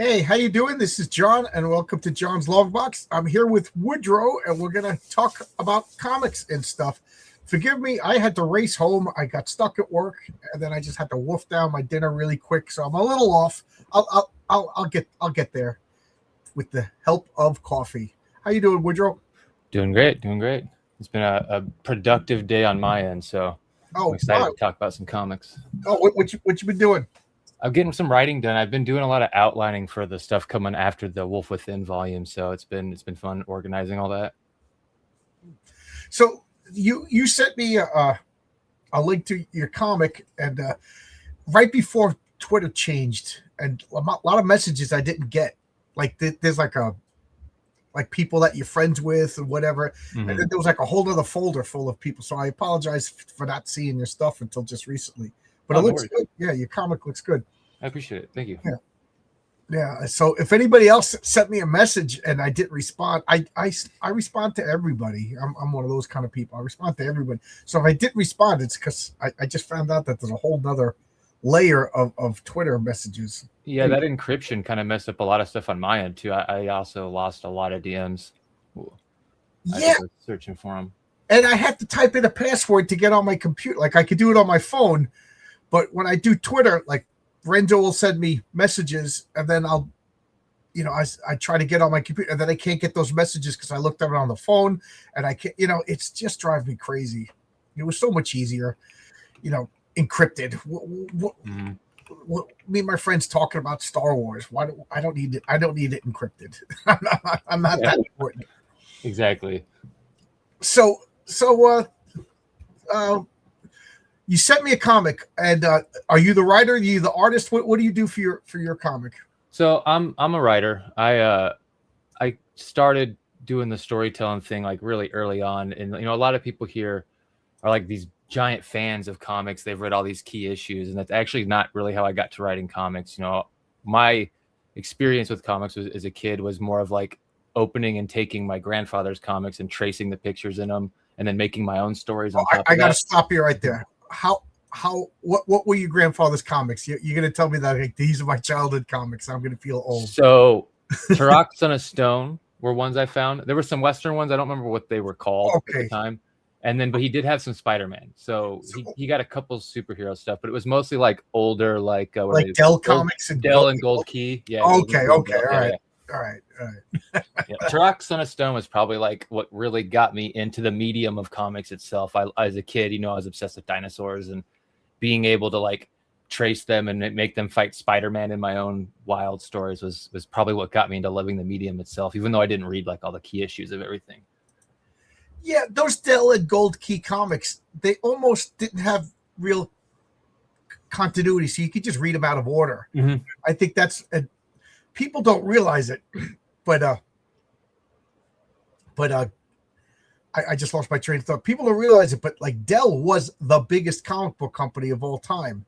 Hey, how you doing? This is John, and welcome to John's Love Box. I'm here with Woodrow, and we're gonna talk about comics and stuff. Forgive me, I had to race home. I got stuck at work, and then I just had to wolf down my dinner really quick, so I'm a little off. I'll get there with the help of coffee. How you doing, Woodrow? Doing great, doing great. It's been a productive day on my end, so I'm Oh, excited wow. to talk about some comics. Oh, what you been doing? I'm getting some writing done. I've been doing a lot of outlining for the stuff coming after the Wolf Within volume, so it's been fun organizing all that. So you sent me a link to your comic, and right before Twitter changed, and a lot of messages I didn't get. Like there's like people that you're friends with or whatever, and Hmm. then there was like a whole other folder full of people. So I apologize for not seeing your stuff until just recently. But it Oh, no looks worries. good. Yeah, your comic looks good. I appreciate it. Thank you. Yeah, yeah. So if anybody else sent me a message and I didn't respond, I respond to everybody. I'm one of those kind of people. I respond to everybody. So if I didn't respond, it's because I just found out that there's a whole nother layer of Twitter messages. Yeah, that encryption kind of messed up a lot of stuff on my end too. I also lost a lot of DMs. I Yeah, think I was searching for them. and I had to type in a password to get on my computer. Like I could do it on my phone, but when I do Twitter, like Renzo will send me messages, and then I try to get on my computer, and then I can't get those messages because I looked at it on the phone, and I can't. It's just drives me crazy. It was so much easier, encrypted. Hmm. Me and my friends talking about Star Wars. Why do I don't need it? I don't need it encrypted. I'm not Yeah, that important. exactly. So uh, you sent me a comic, and are you the writer? Are you the artist? What do you do for your comic? So I'm a writer. I started doing the storytelling thing like really early on, and a lot of people here are like these giant fans of comics. They've read all these key issues, and that's actually not really how I got to writing comics. My experience with comics as a kid was more of like opening and taking my grandfather's comics and tracing the pictures in them, and then making my own stories Oh, on top I of got to that. stop you right there. What were your grandfather's comics? You're going to tell me that like, these are my childhood comics. I'm going to feel old. So, Turok Son of Stone were ones I found. There were some Western ones. I don't remember what they were called at the Okay, time. And then, but he did have some Spider-Man. So so, he got a couple superhero stuff, but it was mostly like older, like what are like they? Dell Gold, comics and Dell and Gold Key. Yeah, Gold okay, Key and okay, Dell. all Yeah, right, yeah. all right, all right. Yeah. Turok Son of Stone was probably like what really got me into the medium of comics itself. As a kid, I was obsessed with dinosaurs, and being able to like trace them and make them fight Spider-Man in my own wild stories was probably what got me into loving the medium itself, even though I didn't read like all the key issues of everything. Yeah, those Dell and Gold Key comics, they almost didn't have real continuity, so you could just read them out of order. Mm-hmm. I think people don't realize it, but I just lost my train of thought. People don't realize it, but like Dell was the biggest comic book company of all time,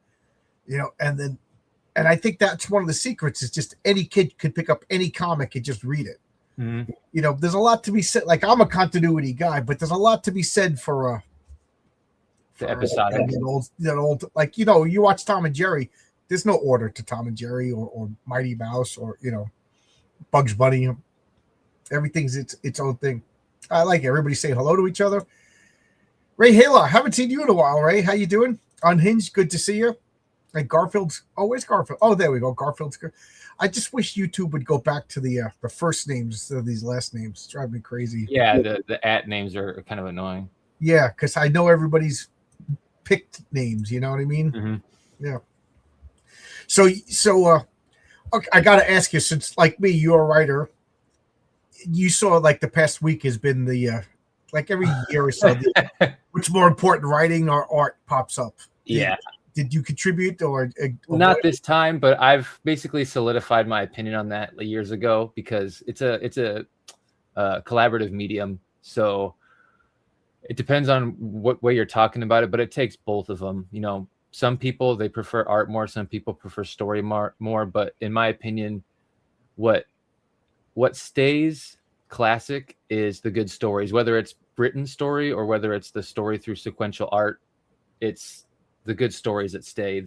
and I think that's one of the secrets is just any kid could pick up any comic and just read it. Mm-hmm. There's a lot to be said. Like I'm a continuity guy, but there's a lot to be said The for episodic. that old like you watch Tom and Jerry. There's no order to Tom and Jerry or Mighty Mouse or Bugs Bunny. Everything's its own thing. I like everybody saying hello to each other. Ray Hala, haven't seen you in a while, Ray. How you doing? Unhinged, good to see you. And Garfield's. Oh, where's Garfield? Oh, there we go. Garfield's good. I just wish YouTube would go back to the first names instead of these last names. It's driving me crazy. Yeah, the at names are kind of annoying. Yeah, because I know everybody's picked names. You know what I mean? Mm-hmm. Yeah. So okay, I got to ask you, since like me, you're a writer. You saw like the past week has been like every year or so. What's more important, writing or art pops up? Yeah. Did you contribute or Not this time, but I've basically solidified my opinion on that years ago because it's a collaborative medium. So it depends on what way you're talking about it, but it takes both of them. Some people they prefer art more, some people prefer story more. But in my opinion, what stays classic is the good stories, whether it's written story or whether it's the story through sequential art. It's the good stories that stay.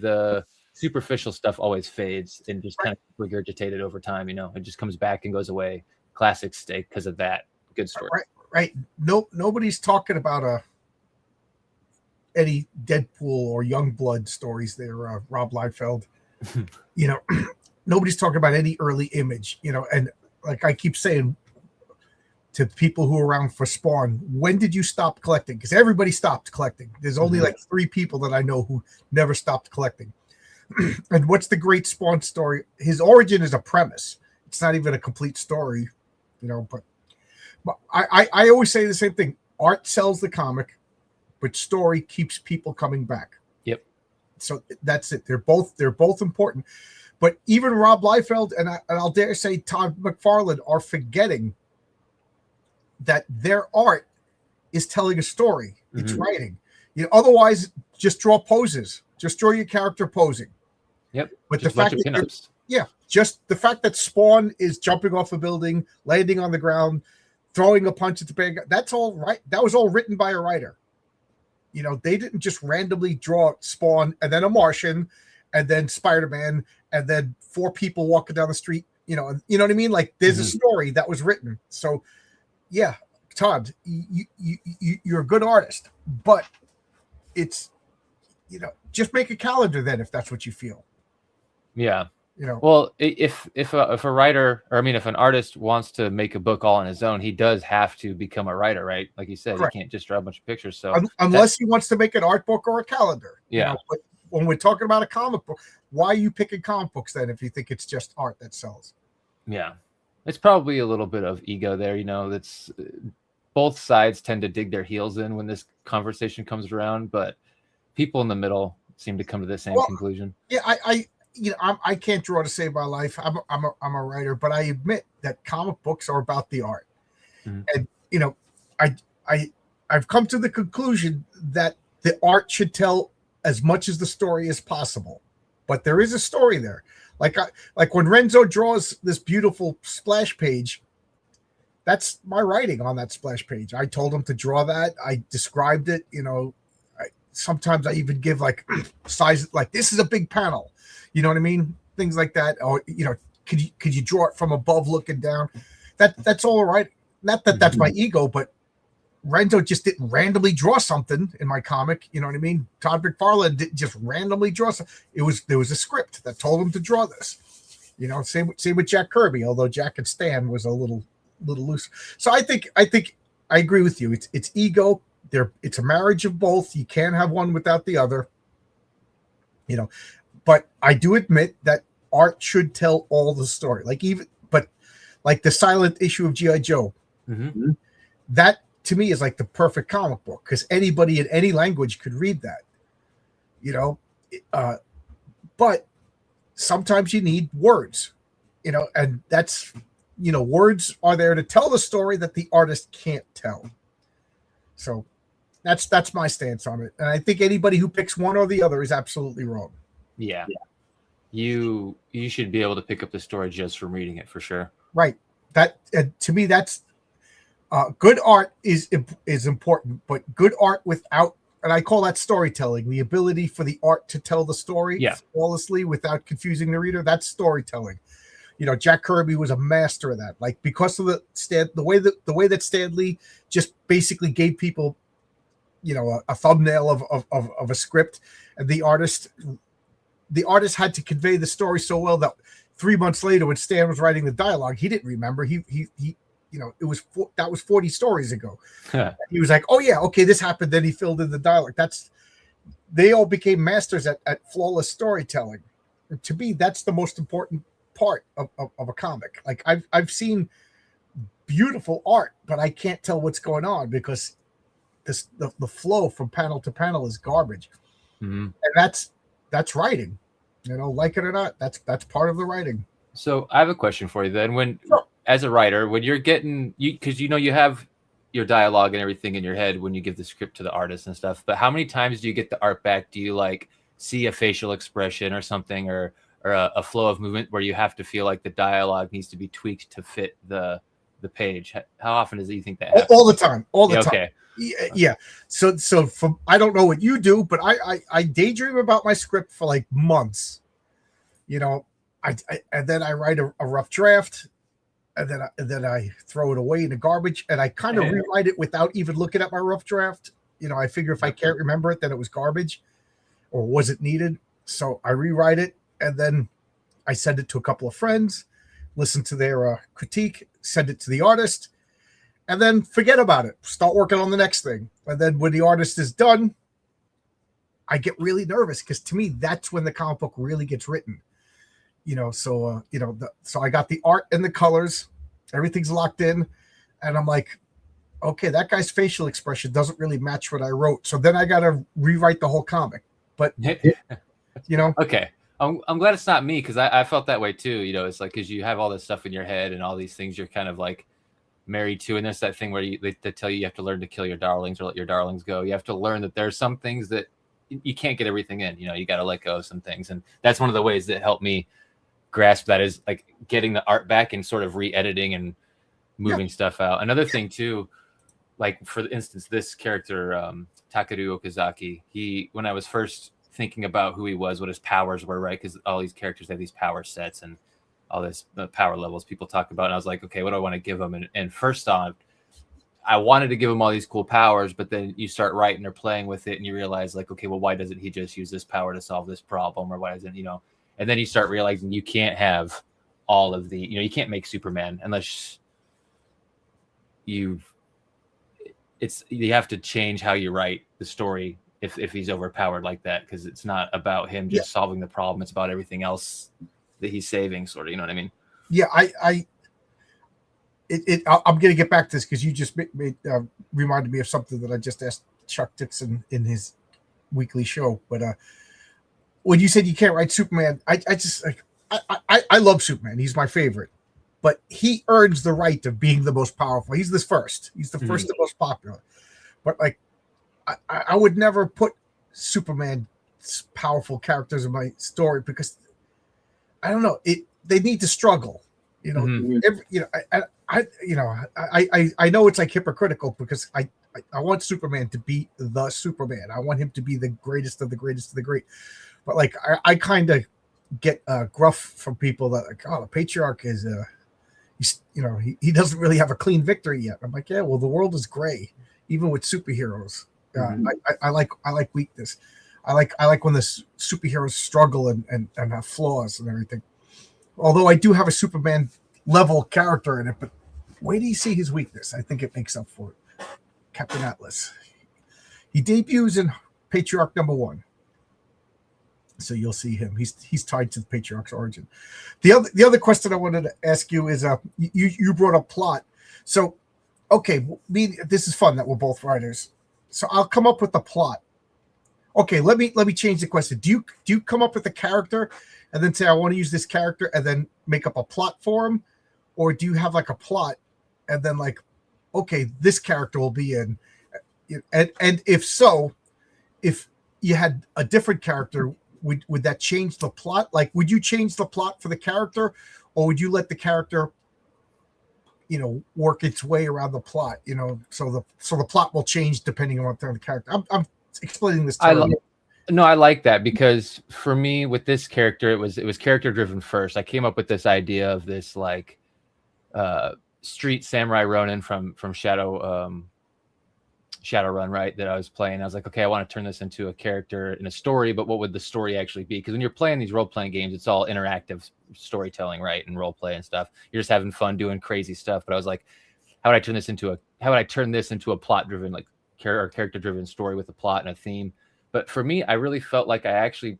superficial stuff always fades and just kind of regurgitated over time. It just comes back and goes away. Classic Steak because of that good story. Right. No, nobody's talking about any Deadpool or Youngblood stories there, Rob Liefeld. Nobody's talking about any early Image, and like I keep saying to people who are around for Spawn, when did you stop collecting? Because everybody stopped collecting. There's only like 3 people that I know who never stopped collecting. And what's the great Spawn story? His origin is a premise. It's not even a complete story, but I always say the same thing. Art sells the comic, but story keeps people coming back. Yep. So that's it. They're both important. But even Rob Liefeld and I'll dare say Todd McFarlane are forgetting that their art is telling a story. It's writing. Otherwise, just draw poses. Just draw your character posing. Yep. But just the fact that just the fact that Spawn is jumping off a building, landing on the ground, throwing a punch at the bad guy, that's all right. That was all written by a writer. They didn't just randomly draw Spawn and then a Martian and then Spider-Man and then 4 people walking down the street. You know what I mean? Like there's a story that was written. So yeah, Todd, you're a good artist, but it's, just make a calendar then if that's what you feel. Yeah. Well, if a writer, or if an artist wants to make a book all on his own, he does have to become a writer, right? Like you said, Correct. He can't just draw a bunch of pictures. So unless he wants to make an art book or a calendar, yeah. But when we're talking about a comic book, why are you picking comic books then if you think it's just art that sells? Yeah, it's probably a little bit of ego there. That's both sides tend to dig their heels in when this conversation comes around, but people in the middle seem to come to the same conclusion. Yeah, I can't draw to save my life. I'm a writer, but I admit that comic books are about the art, and I've come to the conclusion that the art should tell as much as the story as possible, but there is a story there. Like when Renzo draws this beautiful splash page, that's my writing on that splash page. I told him to draw that. I described it. Sometimes I even give like size, like this is a big panel. You know what I mean? Things like that. Or could you draw it from above looking down? That's all right. Not that that's my ego, but Renzo just didn't randomly draw something in my comic. You know what I mean? Todd McFarlane didn't just randomly draw something. There was a script that told him to draw this. Same with Jack Kirby, although Jack and Stan was a little loose. So I think I agree with you. It's ego. It's a marriage of both. You can't have one without the other. But I do admit that art should tell all the story. Like the silent issue of G.I. Joe. Mm-hmm. That to me is like the perfect comic book because anybody in any language could read that. But sometimes you need words, and that's, words are there to tell the story that the artist can't tell. So that's my stance on it. And I think anybody who picks one or the other is absolutely wrong. Yeah. You should be able to pick up the story just from reading it for sure. Right. That to me, that's good art is important, but good art without, and I call that storytelling, the ability for the art to tell the story flawlessly without confusing the reader. That's storytelling. Jack Kirby was a master of that. Like because of the way that Stan Lee just basically gave people, a thumbnail of a script, and the artist had to convey the story so well that 3 months later, when Stan was writing the dialogue, he didn't remember. That was 40 stories ago. He was like, oh yeah, okay, this happened. Then he filled in the dialogue. They all became masters at flawless storytelling. And to me, that's the most important part of a comic. Like I've seen beautiful art, but I can't tell what's going on because the flow from panel to panel is garbage. Mm-hmm. And that's writing. Like it or not, that's part of the writing. So I have a question for you then. As a writer, when you're getting because you have your dialogue and everything in your head when you give the script to the artist and stuff, but how many times do you get the art back? Do you like see a facial expression or something or a flow of movement where you have to feel like the dialogue needs to be tweaked to fit the page? How often do you think that happens? All the time. Time. Okay. Yeah. So from I don't know what you do, but I daydream about my script for like months. You know, and then I write a rough draft, and then I throw it away in the garbage, and I kind of rewrite it without even looking at my rough draft. You know, I figure if I can't remember it, then it was garbage or wasn't needed. So I rewrite it, and then I send it to a couple of friends, listen to their critique, send it to the artist, and then forget about it. Start working on the next thing. And then when the artist is done, I get really nervous because to me, that's when the comic book really gets written. You know, so so I got the art and the colors, everything's locked in, and I'm like, okay, that guy's facial expression doesn't really match what I wrote. So then I got to rewrite the whole comic. But you know, okay. I'm glad it's not me because I felt that way too. You know, it's like because you have all this stuff in your head and all these things you're kind of like married to, and there's that thing where they tell you have to learn to kill your darlings or let your darlings go. You have to learn that there's some things that you can't get everything in. You know, you got to let go of some things, and that's one of the ways that helped me grasp that is like getting the art back and sort of re-editing and moving stuff out. Another thing too, like for instance, this character Takeru Okazaki, when I was first thinking about who he was, what his powers were, right? Because all these characters have these power sets and all this the power levels people talk about. And I was like, okay, what do I want to give him? And first off, I wanted to give him all these cool powers, but then you start writing or playing with it and you realize like, okay, well, why doesn't he just use this power to solve this problem? Or why doesn't, and then you start realizing you can't have all of the, you can't make Superman unless you have to change how you write the story if he's overpowered like that, because it's not about him just solving the problem. It's about everything else that he's saving, sort of. You know what I mean? Yeah, I'm going to get back to this because you just reminded me of something that I just asked Chuck Dixon in his weekly show. But when you said you can't write Superman, I just like I love Superman. He's my favorite, but he earns the right of being the most powerful. He's the first. He's the first and most popular. But like, I would never put Superman's powerful characters in my story because I don't know. They need to struggle. I know it's like hypocritical because I want Superman to be the Superman. I want him to be the greatest of the greatest of the great. But like I kind of get gruff from people that like, oh, the patriarch is he doesn't really have a clean victory yet. I'm like, yeah, well, the world is gray, even with superheroes. I like weakness. I like when the superheroes struggle and have flaws and everything. Although I do have a Superman level character in it, but wait till you see his weakness. I think it makes up for it. Captain Atlas. He debuts in Patriarch #1. So you'll see him. He's tied to the Patriarch's origin. The other question I wanted to ask you is you brought up plot. So okay, this is fun that we're both writers. So I'll come up with the plot. Okay, let me change the question. Do you come up with a character and then say I want to use this character and then make up a plot for him, or do you have like a plot and then like, okay, this character will be in, and if so, if you had a different character, would that change the plot? Like, would you change the plot for the character, or would you let the character, work its way around the plot? So the plot will change depending on the character. I'm explaining this. No, I like that because for me with this character, it was character driven first. I came up with this idea of this like street samurai Ronin from Shadowrun, right? That I was playing. I was like, okay, I want to turn this into a character in a story, but what would the story actually be? Because when you're playing these role playing games, it's all interactive storytelling, right? And role play and stuff. You're just having fun doing crazy stuff. But I was like, how would I turn this into a plot driven, like character driven story with a plot and a theme? But for me, I really felt like I actually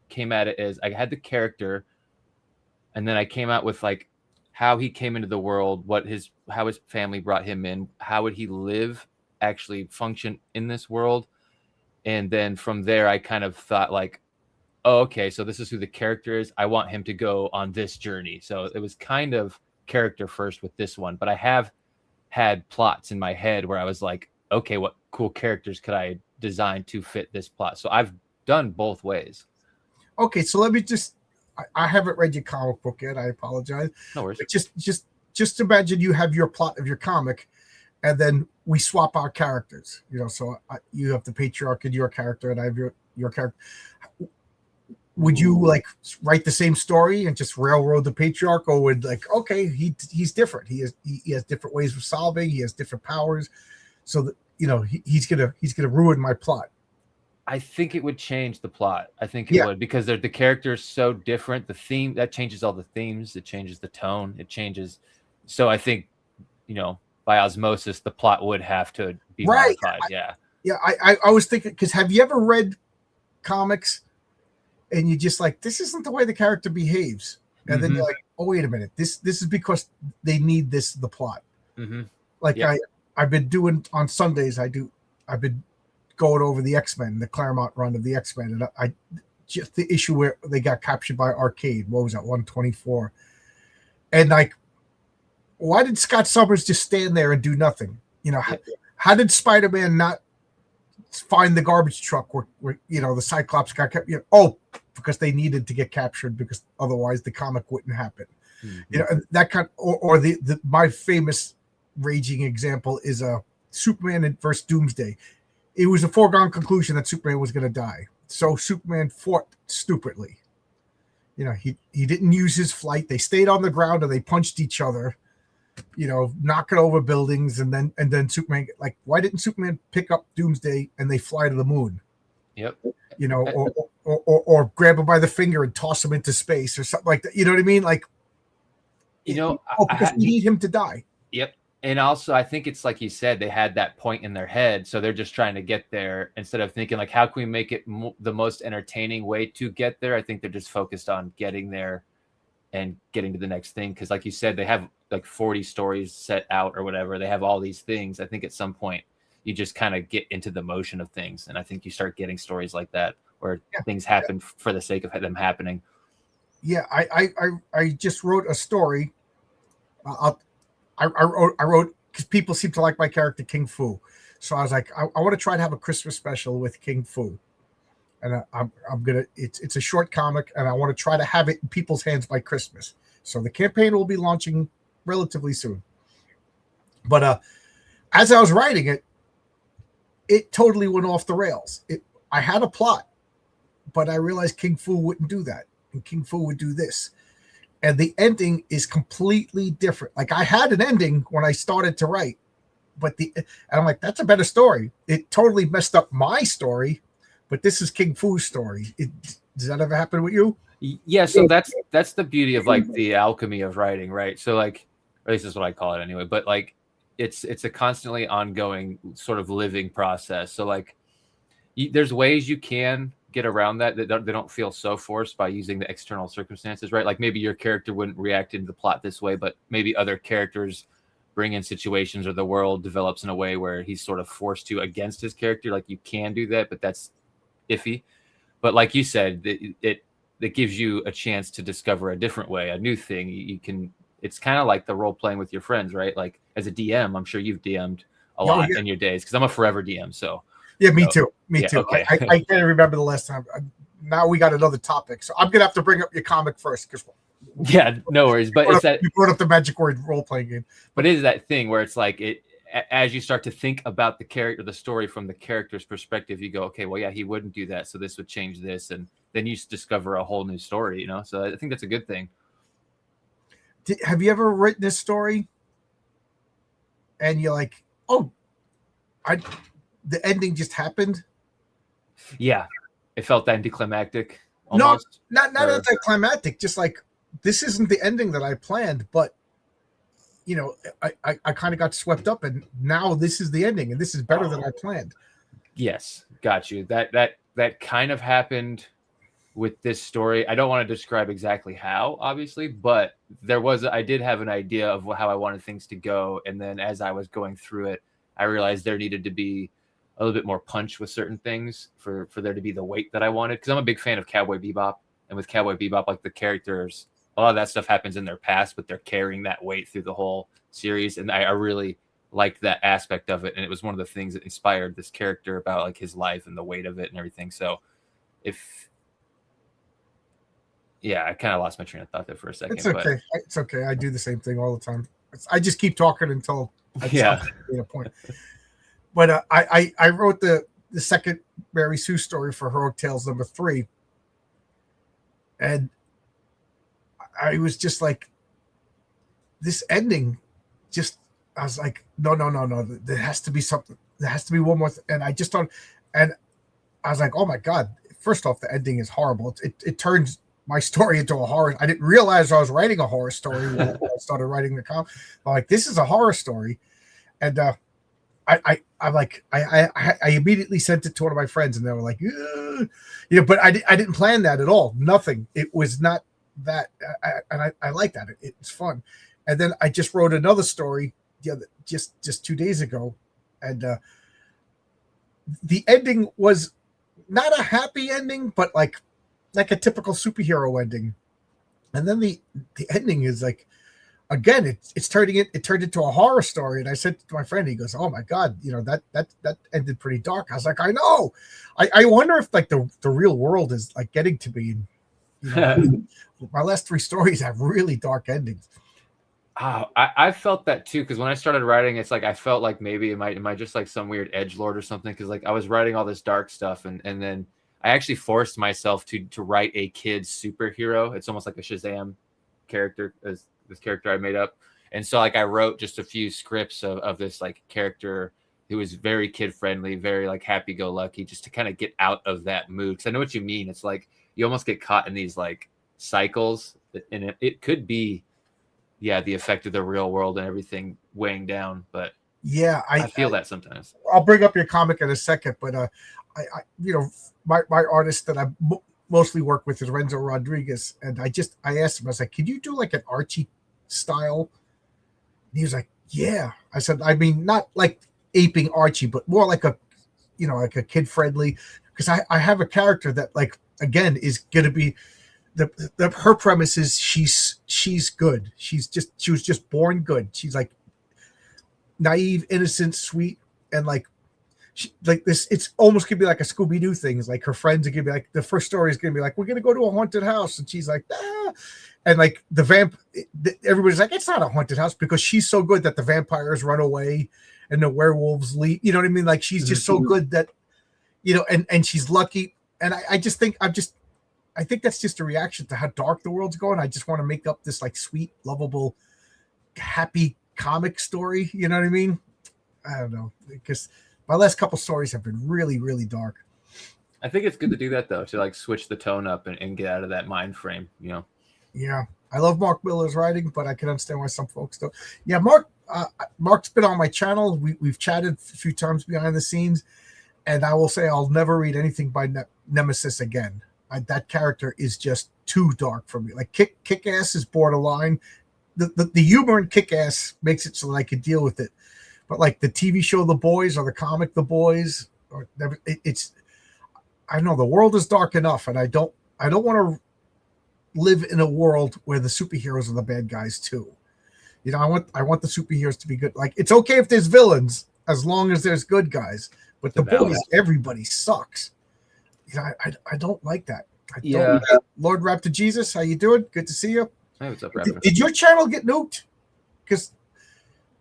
came at it as I had the character, and then I came out with like how he came into the world, how his family brought him in, how would he live, actually function in this world. And then from there, I kind of thought like, oh, okay, so this is who the character is. I want him to go on this journey. So it was kind of character first with this one, but I have had plots in my head where I was like, okay, what cool characters could I design to fit this plot? So I've done both ways. Okay, so let me I haven't read your comic book yet. I apologize. No worries. But just imagine you have your plot of your comic, and then we swap our characters. You have the patriarch and your character, and I have your character. would you like write the same story and just railroad the patriarch, or would like, okay, he's different. He has different ways of solving. He has different powers, so that he's gonna ruin my plot. I think it would change the plot. I think it Yeah. would, because the character is so different. The theme that changes all the themes. It changes the tone. It changes. So I think, by osmosis, the plot would have to be modified. Yeah. I was thinking, because have you ever read comics and you just like, this isn't the way the character behaves, and then you're like, oh wait a minute, this is because they need the plot. Like I've been doing on Sundays. I've been going over the X-Men, the Claremont run of the X-Men, and I just the issue where they got captured by Arcade. What was that, 124? And like, why did Scott Summers just stand there and do nothing? How did Spider-Man not find the garbage truck where the Cyclops got kept? Because they needed to get captured, because otherwise the comic wouldn't happen. And that kind or my famous raging example is Superman versus Doomsday. It was a foregone conclusion that Superman was going to die, so Superman fought stupidly. He didn't use his flight. They stayed on the ground and they punched each other, knocking over buildings, and then Superman, like, why didn't Superman pick up Doomsday and they fly to the moon? Yep. Or grab him by the finger and toss him into space or something like that. You know what I mean? Like, because we need him to die. Yep. And also, I think it's like you said, they had that point in their head, so they're just trying to get there instead of thinking like, how can we make it the most entertaining way to get there? I think they're just focused on getting there and getting to the next thing, because like you said, they have like 40 stories set out or whatever. They have all these things. I think at some point you just kind of get into the motion of things, and I think you start getting stories like that where things happen for the sake of them happening. Yeah, I just wrote a story. I wrote, because people seem to like my character King Fu, so I was like, I want to try to have a Christmas special with King Fu, and I'm gonna. It's a short comic, and I want to try to have it in people's hands by Christmas. So the campaign will be launching relatively soon. But as I was writing it, it totally went off the rails. I had a plot, but I realized King Fu wouldn't do that, and King Fu would do this. And the ending is completely different. Like, I had an ending when I started to write, but and I'm like, that's a better story. It totally messed up my story, but this is King Fu's story. Does that ever happen with you? Yeah. So that's the beauty of like the alchemy of writing, right? So like, or at least this is what I call it anyway. But like, it's a constantly ongoing sort of living process. So like, there's ways you can get around that they don't feel so forced by using the external circumstances, right? Like maybe your character wouldn't react into the plot this way, but maybe other characters bring in situations, or the world develops in a way where he's sort of forced to against his character. Like, you can do that, but that's iffy. But like you said, it gives you a chance to discover a different way, a new thing. You can. It's kind of like the role playing with your friends, right? Like, as a DM, I'm sure you've DM'd a lot in your days, because I'm a forever DM. So yeah, me too. Me too. Okay. I can't remember the last time. Now we got another topic, so I'm gonna have to bring up your comic first, because no worries. But it's that you brought up the magic word role playing game. But it is that thing where it's like as you start to think about the character, the story from the character's perspective, you go, okay, well, yeah, he wouldn't do that, so this would change this, and then you discover a whole new story. So I think that's a good thing. Have you ever written this story and you're like, oh, the ending just happened? Yeah, it felt anticlimactic. Almost. No, not anticlimactic. Just like, this isn't the ending that I planned, but I kind of got swept up, and now this is the ending, and this is better than I planned. Yes, got you. That kind of happened with this story. I don't want to describe exactly how, obviously, but I did have an idea of how I wanted things to go, and then as I was going through it, I realized there needed to be a little bit more punch with certain things for there to be the weight that I wanted. Because I'm a big fan of Cowboy Bebop, and with Cowboy Bebop, like, the characters, a lot of that stuff happens in their past, but they're carrying that weight through the whole series, and I really liked that aspect of it, and it was one of the things that inspired this character, about like his life and the weight of it and everything. So I kind of lost my train of thought there for a second. It's okay. It's okay. I do the same thing all the time. I just keep talking until I get a point. But I wrote the second Mary Sue story for Heroic Tales #3, And I was just like, this ending, just I was like, no, no, no, no. There has to be something. There has to be one more. And I just don't. And I was like, oh my god. First off, the ending is horrible. It turns my story into a horror. I didn't realize I was writing a horror story when I started writing the comic. I'm like, this is a horror story, and I'm like, I immediately sent it to one of my friends, and they were like, ugh. But I didn't plan that at all. Nothing. It was not that, I like that. It's fun. And then I just wrote another story just 2 days ago, and the ending was not a happy ending, but like a typical superhero ending. And then the ending is like, again, it turned into a horror story. And I said to my friend, he goes, "Oh my god, that ended pretty dark." I was like, "I know." I wonder if like the real world is like getting to me. My last 3 stories have really dark endings. Oh, I felt that too, because when I started writing, it's like I felt like maybe am I just like some weird edgelord or something? Because like I was writing all this dark stuff, and then I actually forced myself to write a kid's superhero. It's almost like a Shazam character, as this character I made up. And so like I wrote just a few scripts of this like character who was very kid friendly, very like happy go lucky, just to kind of get out of that mood. Because I know what you mean. It's like you almost get caught in these like cycles, and it could be, yeah, the effect of the real world and everything weighing down. But yeah, I feel that sometimes. I'll bring up your comic in a second, but my artist that I mostly work with is Renzo Rodriguez, and I asked him, I was like, "Could you do like an Archie style?" And he was like, "Yeah." I said, "I mean, not like aping Archie, but more like a kid friendly, because I have a character that like again is gonna be." Her premise is she's good. She was just born good. She's like naive, innocent, sweet, and like like this. It's almost gonna be like a Scooby Doo thing. It's like her friends are gonna be like, the first story is gonna be like, we're gonna go to a haunted house, and she's like, ah. And like everybody's like, it's not a haunted house, because she's so good that the vampires run away and the werewolves leave. You know what I mean? Like she's just so good that and she's lucky. And I just think I think that's just a reaction to how dark the world's going. I just want to make up this like sweet, lovable, happy comic story. You know what I mean? I don't know, because my last couple stories have been really, really dark. I think it's good to do that though, to like switch the tone up and get out of that mind frame. Yeah, I love Mark Miller's writing, but I can understand why some folks don't. Yeah, Mark's been on my channel. We've chatted a few times behind the scenes, and I will say I'll never read anything by Nemesis again. That character is just too dark for me. Like Kick-Ass is borderline. The humor in Kick-Ass makes it so that I could deal with it. But like the TV show The Boys or the comic The Boys, it's I don't know, the world is dark enough, and I don't want to live in a world where the superheroes are the bad guys too. I want the superheroes to be good. Like it's okay if there's villains as long as there's good guys. But The Boys, everybody sucks. I don't like that. Yeah. Lord Raptor Jesus, how you doing? Good to see you. Hey, what's up, Raptor? Did your channel get nuked? Because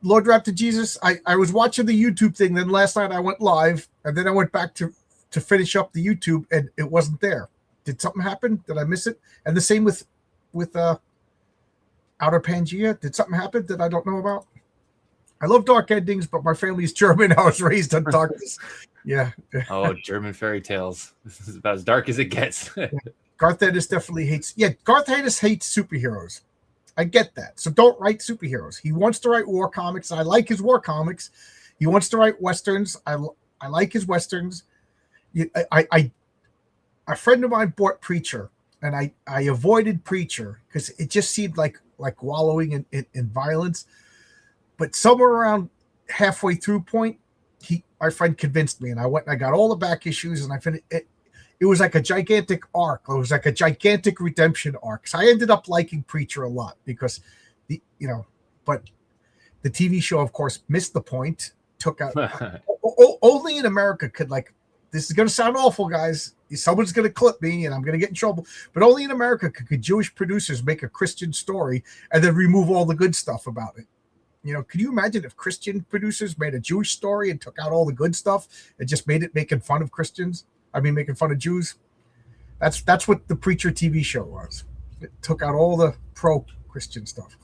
Lord Raptor Jesus, I was watching the YouTube thing. Then last night I went live, and then I went back to finish up the YouTube, and it wasn't there. Did something happen? Did I miss it? And the same with Outer Pangea. Did something happen that I don't know about? I love dark endings, but my family's German. I was raised on darkness. Yeah. Oh, German fairy tales. This is about as dark as it gets. Garth Ennis definitely hates. Yeah, Garth Ennis hates superheroes. I get that. So don't write superheroes. He wants to write war comics. I like his war comics. He wants to write westerns. I like his westerns. A friend of mine bought Preacher, and I avoided Preacher because it just seemed like wallowing in violence. But somewhere around halfway through point, my friend convinced me, and I went and I got all the back issues, and I finished it. It was like a gigantic arc. It was like a gigantic redemption arc. So I ended up liking Preacher a lot because but the TV show, of course, missed the point. Took out only in America could this is going to sound awful, guys. Someone's going to clip me, and I'm going to get in trouble. But only in America could Jewish producers make a Christian story and then remove all the good stuff about it. Can you imagine if Christian producers made a Jewish story and took out all the good stuff and just made it making fun of Christians? I mean, making fun of Jews. That's what the Preacher TV show was. It took out all the pro-Christian stuff.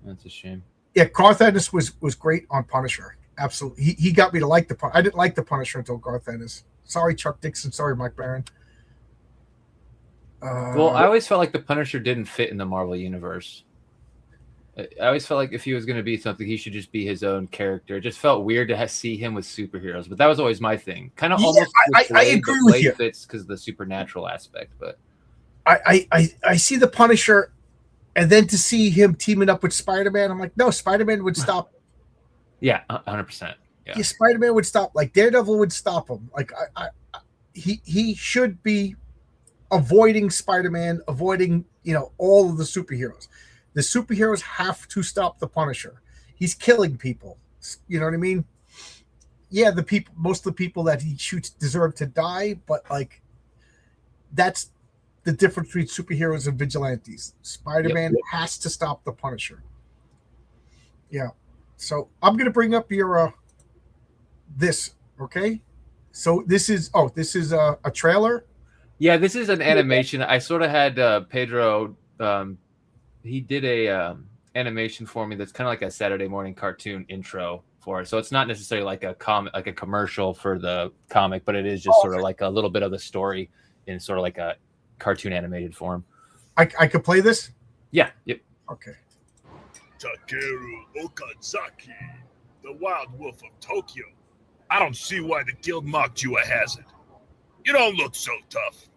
That's a shame. Yeah, Garth Ennis was great on Punisher. Absolutely, he got me to like the. I didn't like the Punisher until Garth Ennis. Sorry, Chuck Dixon. Sorry, Mike Barron. Well, I always felt like the Punisher didn't fit in the Marvel universe. I always felt like if he was going to be something, he should just be his own character. It just felt weird to see him with superheroes, but that was always my thing. Kind of almost. I agree with you. Fits because of the supernatural aspect, but I see the Punisher. And then to see him teaming up with Spider-Man, I'm like, no, Spider-Man would stop. Yeah, 100%. Yeah, Spider-Man would stop. Like Daredevil would stop him. Like he should be avoiding Spider-Man, avoiding all of the superheroes. The superheroes have to stop the Punisher. He's killing people. You know what I mean? Yeah, most of the people that he shoots deserve to die, but like that's the difference between superheroes and vigilantes. Spider-Man has to stop the Punisher. Yeah. So I'm going to bring up your this, okay? So this is a trailer. Yeah, this is an animation. I sort of had Pedro. He did a animation for me that's kind of like a Saturday morning cartoon intro for it. So it's not necessarily like a commercial for the comic, but it is just sort of like a little bit of the story in sort of like a cartoon animated form. I could play this? Yeah. Yep. Okay. Takeru Okazaki, the Wild Wolf of Tokyo. I don't see why the guild mocked you a hazard. You don't look so tough.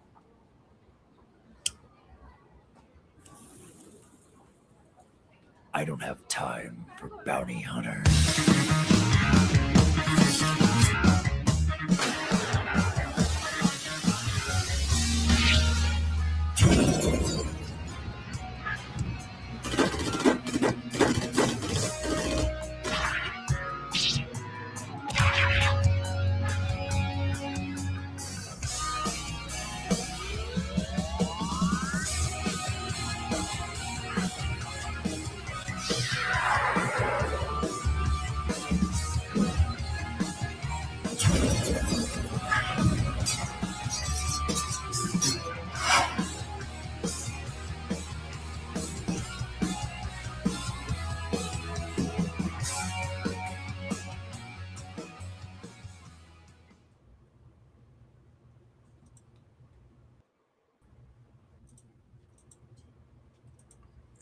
I don't have time for bounty hunters.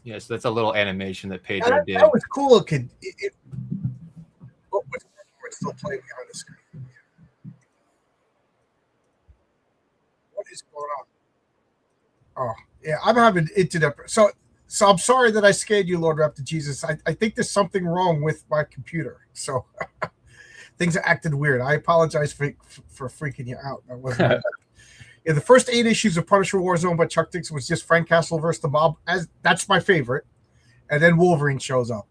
Yeah, so that's a little animation that Pedro did. That was cool. It's still playing behind the screen. What is going on? Oh, yeah, I'm having internet. So I'm sorry that I scared you, Lord Raptor Jesus. I think there's something wrong with my computer. So things are acting weird. I apologize for freaking you out. That wasn't. Yeah, the first 8 issues of Punisher Warzone by Chuck Dixon was just Frank Castle versus the Mob. That's my favorite. And then Wolverine shows up.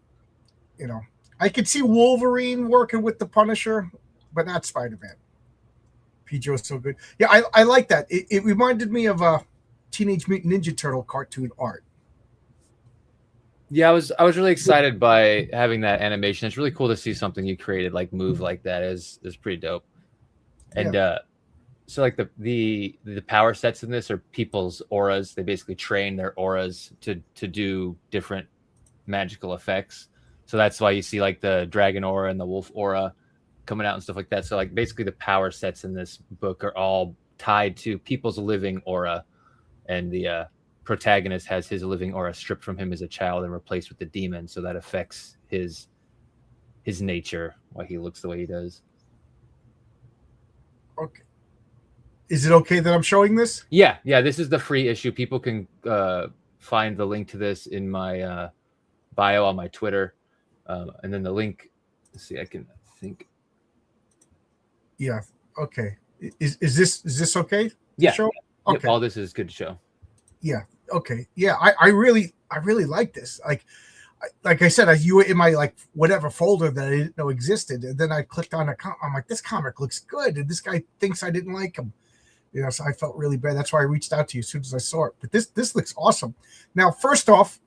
I could see Wolverine working with the Punisher, but not Spider-Man. Pedro's so good. Yeah, I like that. It reminded me of a Teenage Mutant Ninja Turtle cartoon art. Yeah, I was really excited by having that animation. It's really cool to see something you created like move like that. Is pretty dope. And so like the power sets in this are people's auras. They basically train their auras to do different magical effects. So that's why you see like the dragon aura and the wolf aura coming out and stuff like that. So like basically the power sets in this book are all tied to people's living aura, and the protagonist has his living aura stripped from him as a child and replaced with the demon. So that affects his nature, why he looks the way he does. Okay. Is it okay that I'm showing this? Yeah. This is the free issue. People can find the link to this in my bio on my Twitter, and then the link. Let's see, I think. Yeah. Okay. Is this okay? Yeah. Show? Yep, Okay. all this is good to show. Yeah. Okay. Yeah. I really like this. Like I said, you were in my like whatever folder that I didn't know existed, and then I clicked on I'm like, this comic looks good, and this guy thinks I didn't like him. So I felt really bad. That's why I reached out to you as soon as I saw it. But this looks awesome. Now, first off,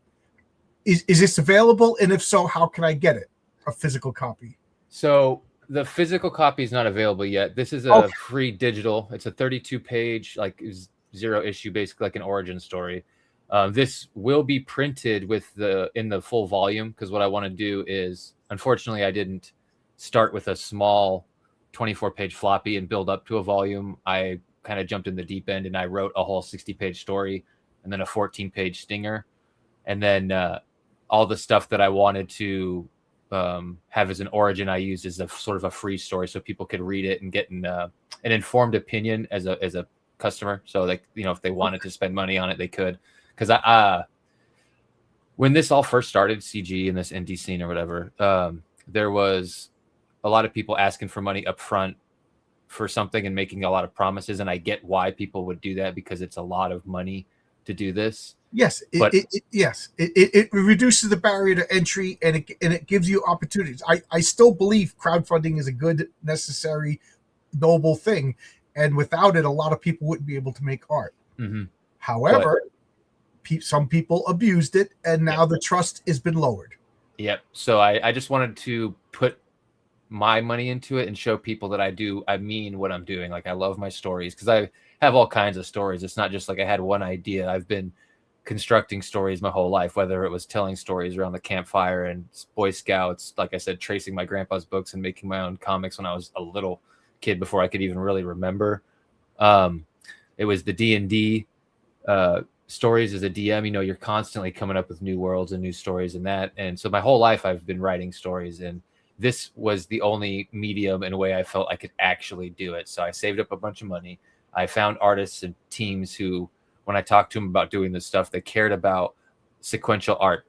is this available? And if so, how can I get it? A physical copy? So The physical copy is not available yet. This is a Okay. free digital. It's a 32-page, like zero issue, basically like an origin story. This will be printed in the full volume, because what I want to do is, unfortunately, I didn't start with a small 24-page floppy and build up to a volume. I kind of jumped in the deep end and I wrote a whole 60-page story and then a 14-page stinger, and then all the stuff that I wanted to have as an origin I used as a sort of a free story, so people could read it and get an informed opinion as a customer. So, like, if they wanted to spend money on it, they could. Because when this all first started, CG and this indie scene or whatever, there was a lot of people asking for money up front for something and making a lot of promises, and I get why people would do that, because it's a lot of money to do this. Yes, it reduces the barrier to entry, and it gives you opportunities. I still believe crowdfunding is a good, necessary, noble thing, and without it, a lot of people wouldn't be able to make art. Mm-hmm. However, some people abused it, and now the trust has been lowered. Yep. So I just wanted to put my money into it and show people that I mean what I'm doing. Like, I love my stories, because I have all kinds of stories. It's not just like I had one idea. I've been constructing stories my whole life, whether it was telling stories around the campfire and Boy Scouts, like I said, tracing my grandpa's books and making my own comics when I was a little kid before I could even really remember. It was the D&D stories as a DM. You're constantly coming up with new worlds and new stories and that. And so my whole life I've been writing stories, and this was the only medium in a way I felt I could actually do it. So I saved up a bunch of money. I found artists and teams who, when I talked to them about doing this stuff, they cared about sequential art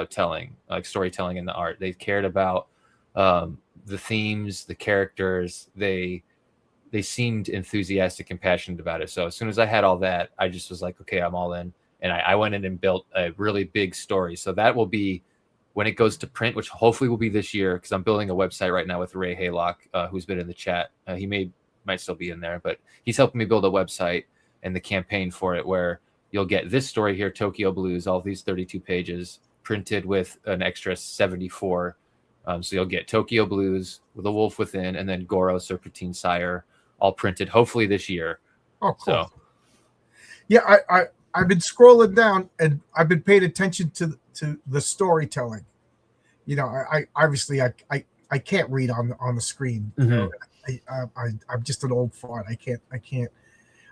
telling, like storytelling in the art. They cared about the themes, the characters. They seemed enthusiastic and passionate about it. So as soon as I had all that, I just was like, okay, I'm all in. And I went in and built a really big story. So that will be when it goes to print, which hopefully will be this year, because I'm building a website right now with Ray Haylock, who's been in the chat. He might still be in there, but he's helping me build a website and the campaign for it, where you'll get this story here, Tokyo Blues, all these 32 pages printed with an extra 74. So you'll get Tokyo Blues with a Wolf Within, and then Goro Serpentine Sire, all printed hopefully this year. Oh, cool. So, yeah, I've been scrolling down, and I've been paying attention to the storytelling. I obviously I can't read on the screen. mm-hmm. I'm just an old fart. I can't.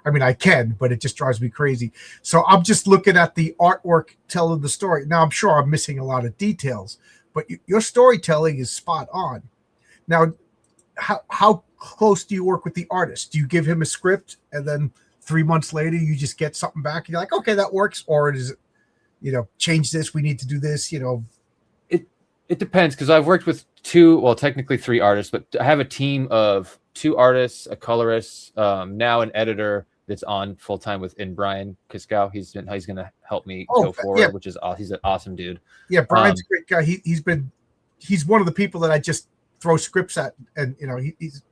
I mean, I can, but it just drives me crazy. So I'm just looking at the artwork telling the story. Now, I'm sure I'm missing a lot of details, but your storytelling is spot on. Now, how close do you work with the artist? Do you give him a script, and then 3 months later you just get something back and you're like, okay, that works? Or is it, change this, we need to do this, It depends, because I've worked with technically 3 artists, but I have a team of 2 artists, a colorist, now an editor that's on full time within Brian Kiskow. He's going to help me go forward, yeah. Which is he's an awesome dude. Yeah, Brian's a great guy. He's one of the people that I just throw scripts at, and he's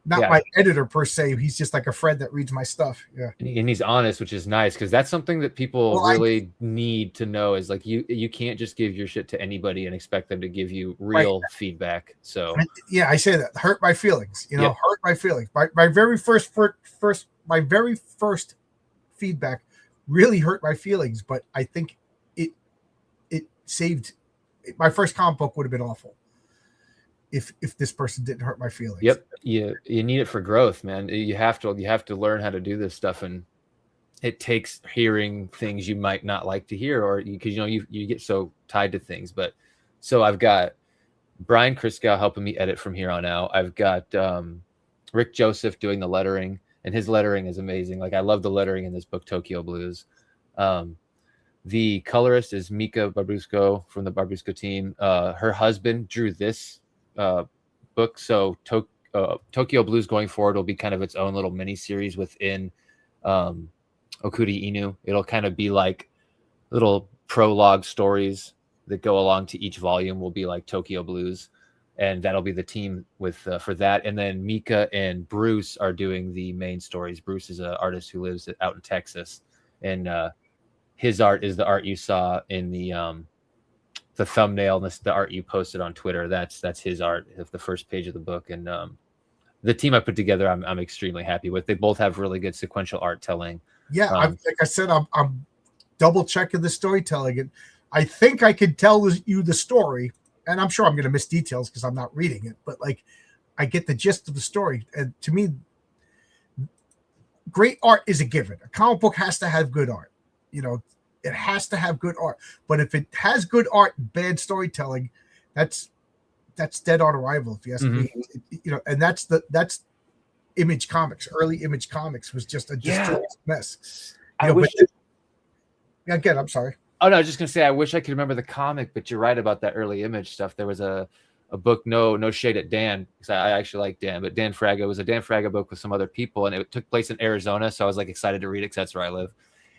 not my editor per se. He's just like a friend that reads my stuff. Yeah, and he's honest, which is nice, because that's something that people really need to know. Is like you can't just give your shit to anybody and expect them to give you real feedback. So I say that hurt my feelings. Hurt my feelings. My very first feedback really hurt my feelings, but I think it saved. My first comic book would have been awful if this person didn't hurt my feelings. Yep. You need it for growth, man. You have to learn how to do this stuff, and it takes hearing things you might not like to hear, or because you get so tied to things. But so I've got Brian Kriskow helping me edit from here on out. I've got Rick Joseph doing the lettering, and his lettering is amazing. Like, I love the lettering in this book, Tokyo Blues. The colorist is Mika Barbrusco from the Barbrusco team. Her husband drew this book. So Tokyo Blues going forward will be kind of its own little mini series within Okudi Inu. It'll kind of be like little prologue stories that go along to each volume will be like Tokyo Blues, and that'll be the team with for that. And then Mika and Bruce are doing the main stories. Bruce is an artist who lives out in Texas, and his art is the art you saw in the the thumbnail and the art you posted on Twitter, that's his art of the first page of the book. And the team I put together, I'm extremely happy with. They both have really good sequential art telling. Yeah, like I said, I'm double checking the storytelling, and I think I could tell you the story, and I'm sure I'm going to miss details because I'm not reading it, but like I get the gist of the story. And to me, great art is a given. A comic book has to have good art. You know, it has to have good art. But if it has good art and bad storytelling, that's dead on arrival, if you ask me. You know, and that's Image Comics. Early Image Comics was just a disorganized mess. Again, I'm sorry. Oh no, I was just gonna say I wish I could remember the comic, but you're right about that early Image stuff. There was a book, no shade at Dan, because I actually like Dan, but Dan Fraga was a Dan Fraga book with some other people, and it took place in Arizona, so I was like excited to read it because that's where I live.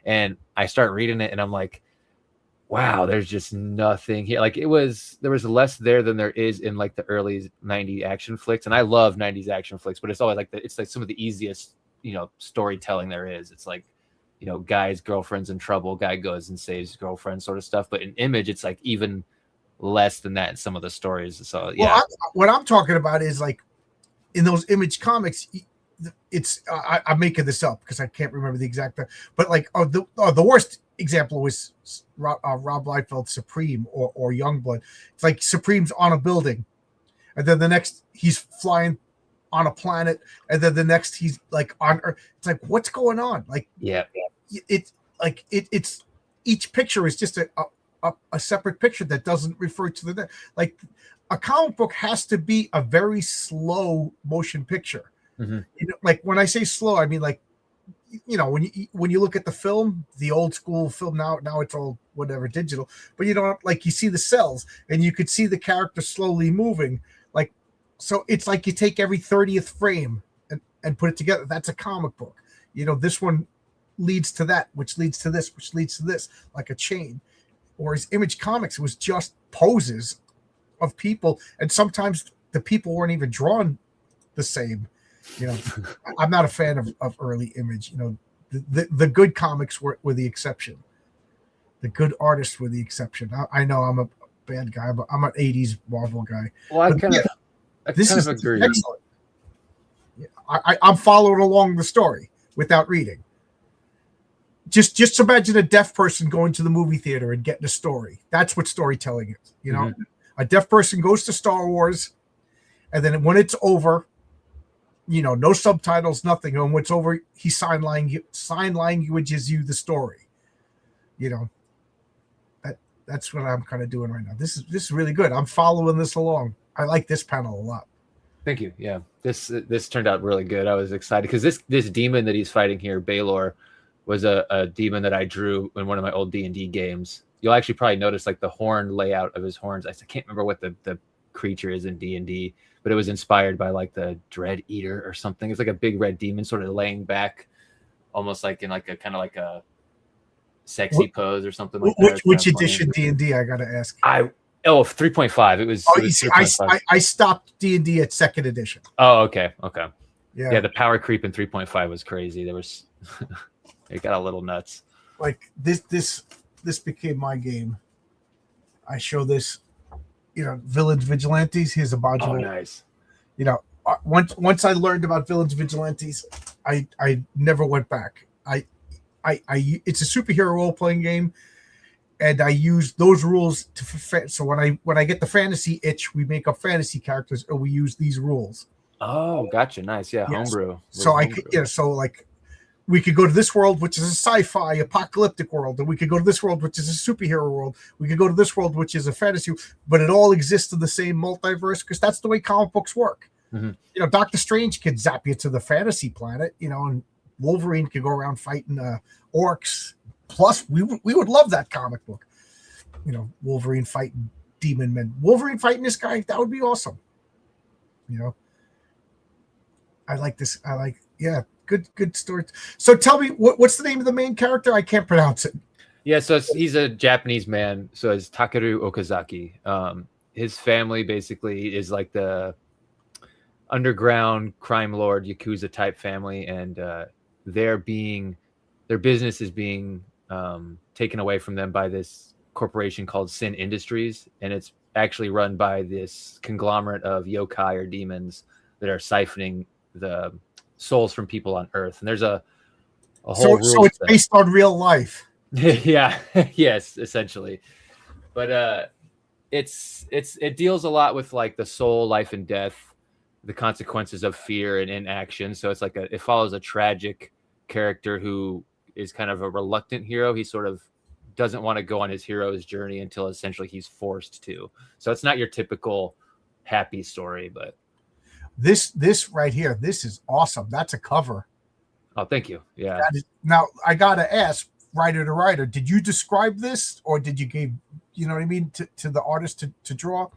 And I start reading it, and I'm like, wow, there's just nothing here. Like there was less there than there is in like the early 90s action flicks, and I love 90s action flicks, but it's always like it's like some of the easiest, you know, storytelling there is. It's like, you know, guy's girlfriend's in trouble, guy goes and saves his girlfriend sort of stuff. But in Image, it's like even less than that in some of the stories. So yeah, well, what I'm talking about is like in those Image Comics, it's I'm making this up because I can't remember the exact, but like the worst example was Rob Liefeld's Supreme or Youngblood. It's like Supreme's on a building, and then the next he's flying on a planet, and then the next he's like on Earth. It's like, what's going on? Like, it's like it's each picture is just a separate picture that doesn't refer to the like. A comic book has to be a very slow motion picture. You know, like when I say slow, I mean like, you know, when you look at the film, the old school film, now it's all whatever digital, but you know, like you see the cells and you could see the character slowly moving. Like, so it's like you take every 30th frame and put it together. That's a comic book. You know, this one leads to that, which leads to this, which leads to this, like a chain. Whereas Image Comics was just poses of people, and sometimes the people weren't even drawn the same. You know, I'm not a fan of early Image. You know, the good comics were the exception. The good artists were the exception. I know I'm a bad guy, but I'm an 80s Marvel guy. Well, I kind of agree. Excellent. I'm following along the story without reading. Just imagine a deaf person going to the movie theater and getting a story. That's what storytelling is. You know, a deaf person goes to Star Wars, and then when it's over, you know, no subtitles, nothing. And when it's over, he sign languages you the story. You know, that's what I'm kind of doing right now. This is really good. I'm following this along. I like this panel a lot. Thank you. Yeah, this turned out really good. I was excited because this demon that he's fighting here, Baylor, was a demon that I drew in one of my old D&D games. You'll actually probably notice like the horn layout of his horns. I can't remember what the creature is in D&D, but it was inspired by like the Dread Eater or something. It's like a big red demon sort of laying back, almost like in like a kind of like a sexy pose or something like that. Which edition D&D? I gotta ask. 3.5. It was. Oh, you see, I stopped D&D at 2nd edition. Oh, okay. Yeah. The power creep in 3.5 was crazy. There was, it got a little nuts. Like this became my game. I show this, you know, Villains Vigilantes. Here's a module. Oh, nice. You know, once I learned about Villains Vigilantes, I never went back. It's a superhero role playing game, and I use those rules to. So when I get the fantasy itch, we make up fantasy characters, and we use these rules. Oh, gotcha. Nice. Yeah, yes. Homebrew. So so like we could go to this world, which is a sci-fi apocalyptic world, and we could go to this world, which is a superhero world. We could go to this world, which is a fantasy, but it all exists in the same multiverse because that's the way comic books work. You know, Doctor Strange could zap you to the fantasy planet, you know, and Wolverine could go around fighting orcs. Plus, we would love that comic book. You know, Wolverine fighting demon men. Wolverine fighting this guy, that would be awesome. You know, I like this. Good story. So tell me, what's the name of the main character? I can't pronounce it. Yeah, so he's a Japanese man. So it's Takeru Okazaki. His family basically is like the underground crime lord Yakuza type family, and their business is being taken away from them by this corporation called Sin Industries, and it's actually run by this conglomerate of yokai or demons that are siphoning the souls from people on Earth. And there's a whole So it's based on real life. Yeah, yes, essentially. But it deals a lot with like the soul, life and death, the consequences of fear and inaction. So it's like it follows a tragic character who is kind of a reluctant hero. He sort of doesn't want to go on his hero's journey until essentially he's forced to. So it's not your typical happy story, but this right here, this is awesome. That's a cover. Oh, thank you. Yeah. Now I gotta ask, writer to writer, did you describe this, or did you give, you know what I mean, to the artist to draw?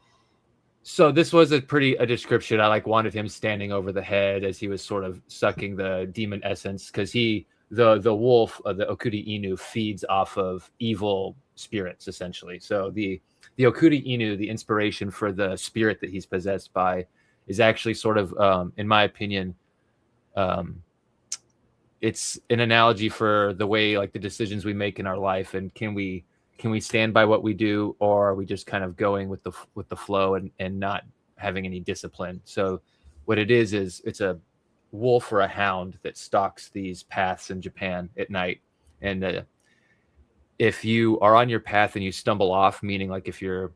So this was a description. I like wanted him standing over the head as he was sort of sucking the demon essence, because the wolf, the Okude Inu, feeds off of evil spirits essentially. So the Okude Inu, the inspiration for the spirit that he's possessed by, is actually sort of, in my opinion, it's an analogy for the way like the decisions we make in our life, and can we stand by what we do, or are we just kind of going with the flow and not having any discipline? So what it is it's a wolf or a hound that stalks these paths in Japan at night. And if you are on your path and you stumble off, meaning like if you're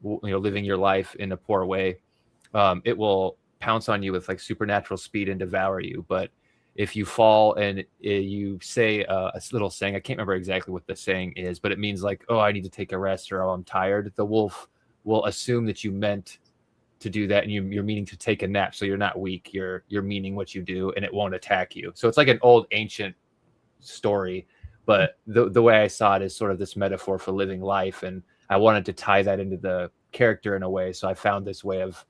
living your life in a poor way, it will pounce on you with like supernatural speed and devour you. But if you fall and you say a little saying, I can't remember exactly what the saying is, but it means like, oh, I need to take a rest, or oh, I'm tired. The wolf will assume that you meant to do that, and you're meaning to take a nap. So you're not weak. You're meaning what you do, and it won't attack you. So it's like an old ancient story, but the way I saw it is sort of this metaphor for living life. And I wanted to tie that into the character in a way. So I found this way of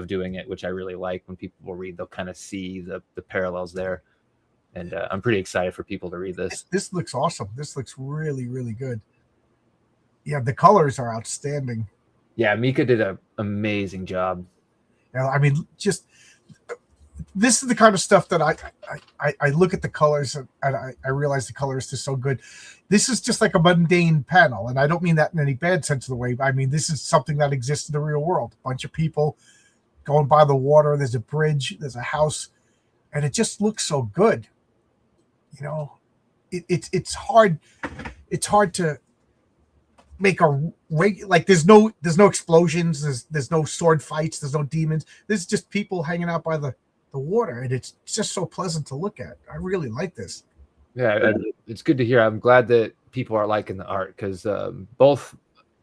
doing it, which I really like. When people will read, they'll kind of see the parallels there. And I'm pretty excited for people to read this. This looks awesome. This looks really, really good. Yeah, the colors are outstanding. Yeah, Mika did an amazing job. Yeah, I mean, just this is the kind of stuff that I look at the colors and I realize the color is just so good. This is just like a mundane panel, and I don't mean that in any bad sense of the way. I mean, this is something that exists in the real world. A bunch of people going by the water. There's a bridge. There's a house, and it just looks so good. You know, it's hard. It's hard to make like there's no explosions. There's no sword fights. There's no demons. There's just people hanging out by the water, and it's just so pleasant to look at. I really like this. Yeah, it's good to hear. I'm glad that people are liking the art, because both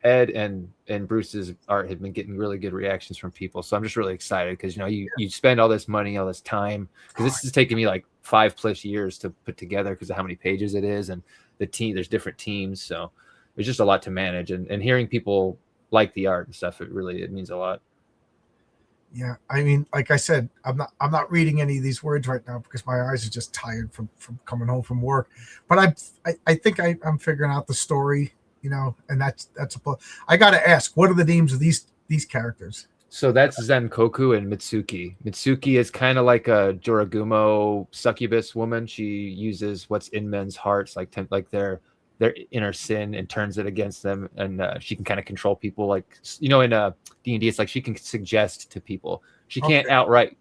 Ed and Bruce's art have been getting really good reactions from people. So I'm just really excited, because you spend all this money, all this time, because this is taking me like 5+ years to put together because of how many pages it is, and the team, there's different teams, so there's just a lot to manage, and hearing people like the art and stuff, it means a lot. Yeah, I mean, like I said, I'm not reading any of these words right now because my eyes are just tired from coming home from work, but I think I'm figuring out the story, and that's I gotta ask, what are the names of these characters? So that's Zenkoku and Mitsuki. Mitsuki is kind of like a Joragumo succubus woman. She uses what's in men's hearts, like their inner sin, and turns it against them. And she can kind of control people, like in D&D, it's like she can suggest to people. She can't outright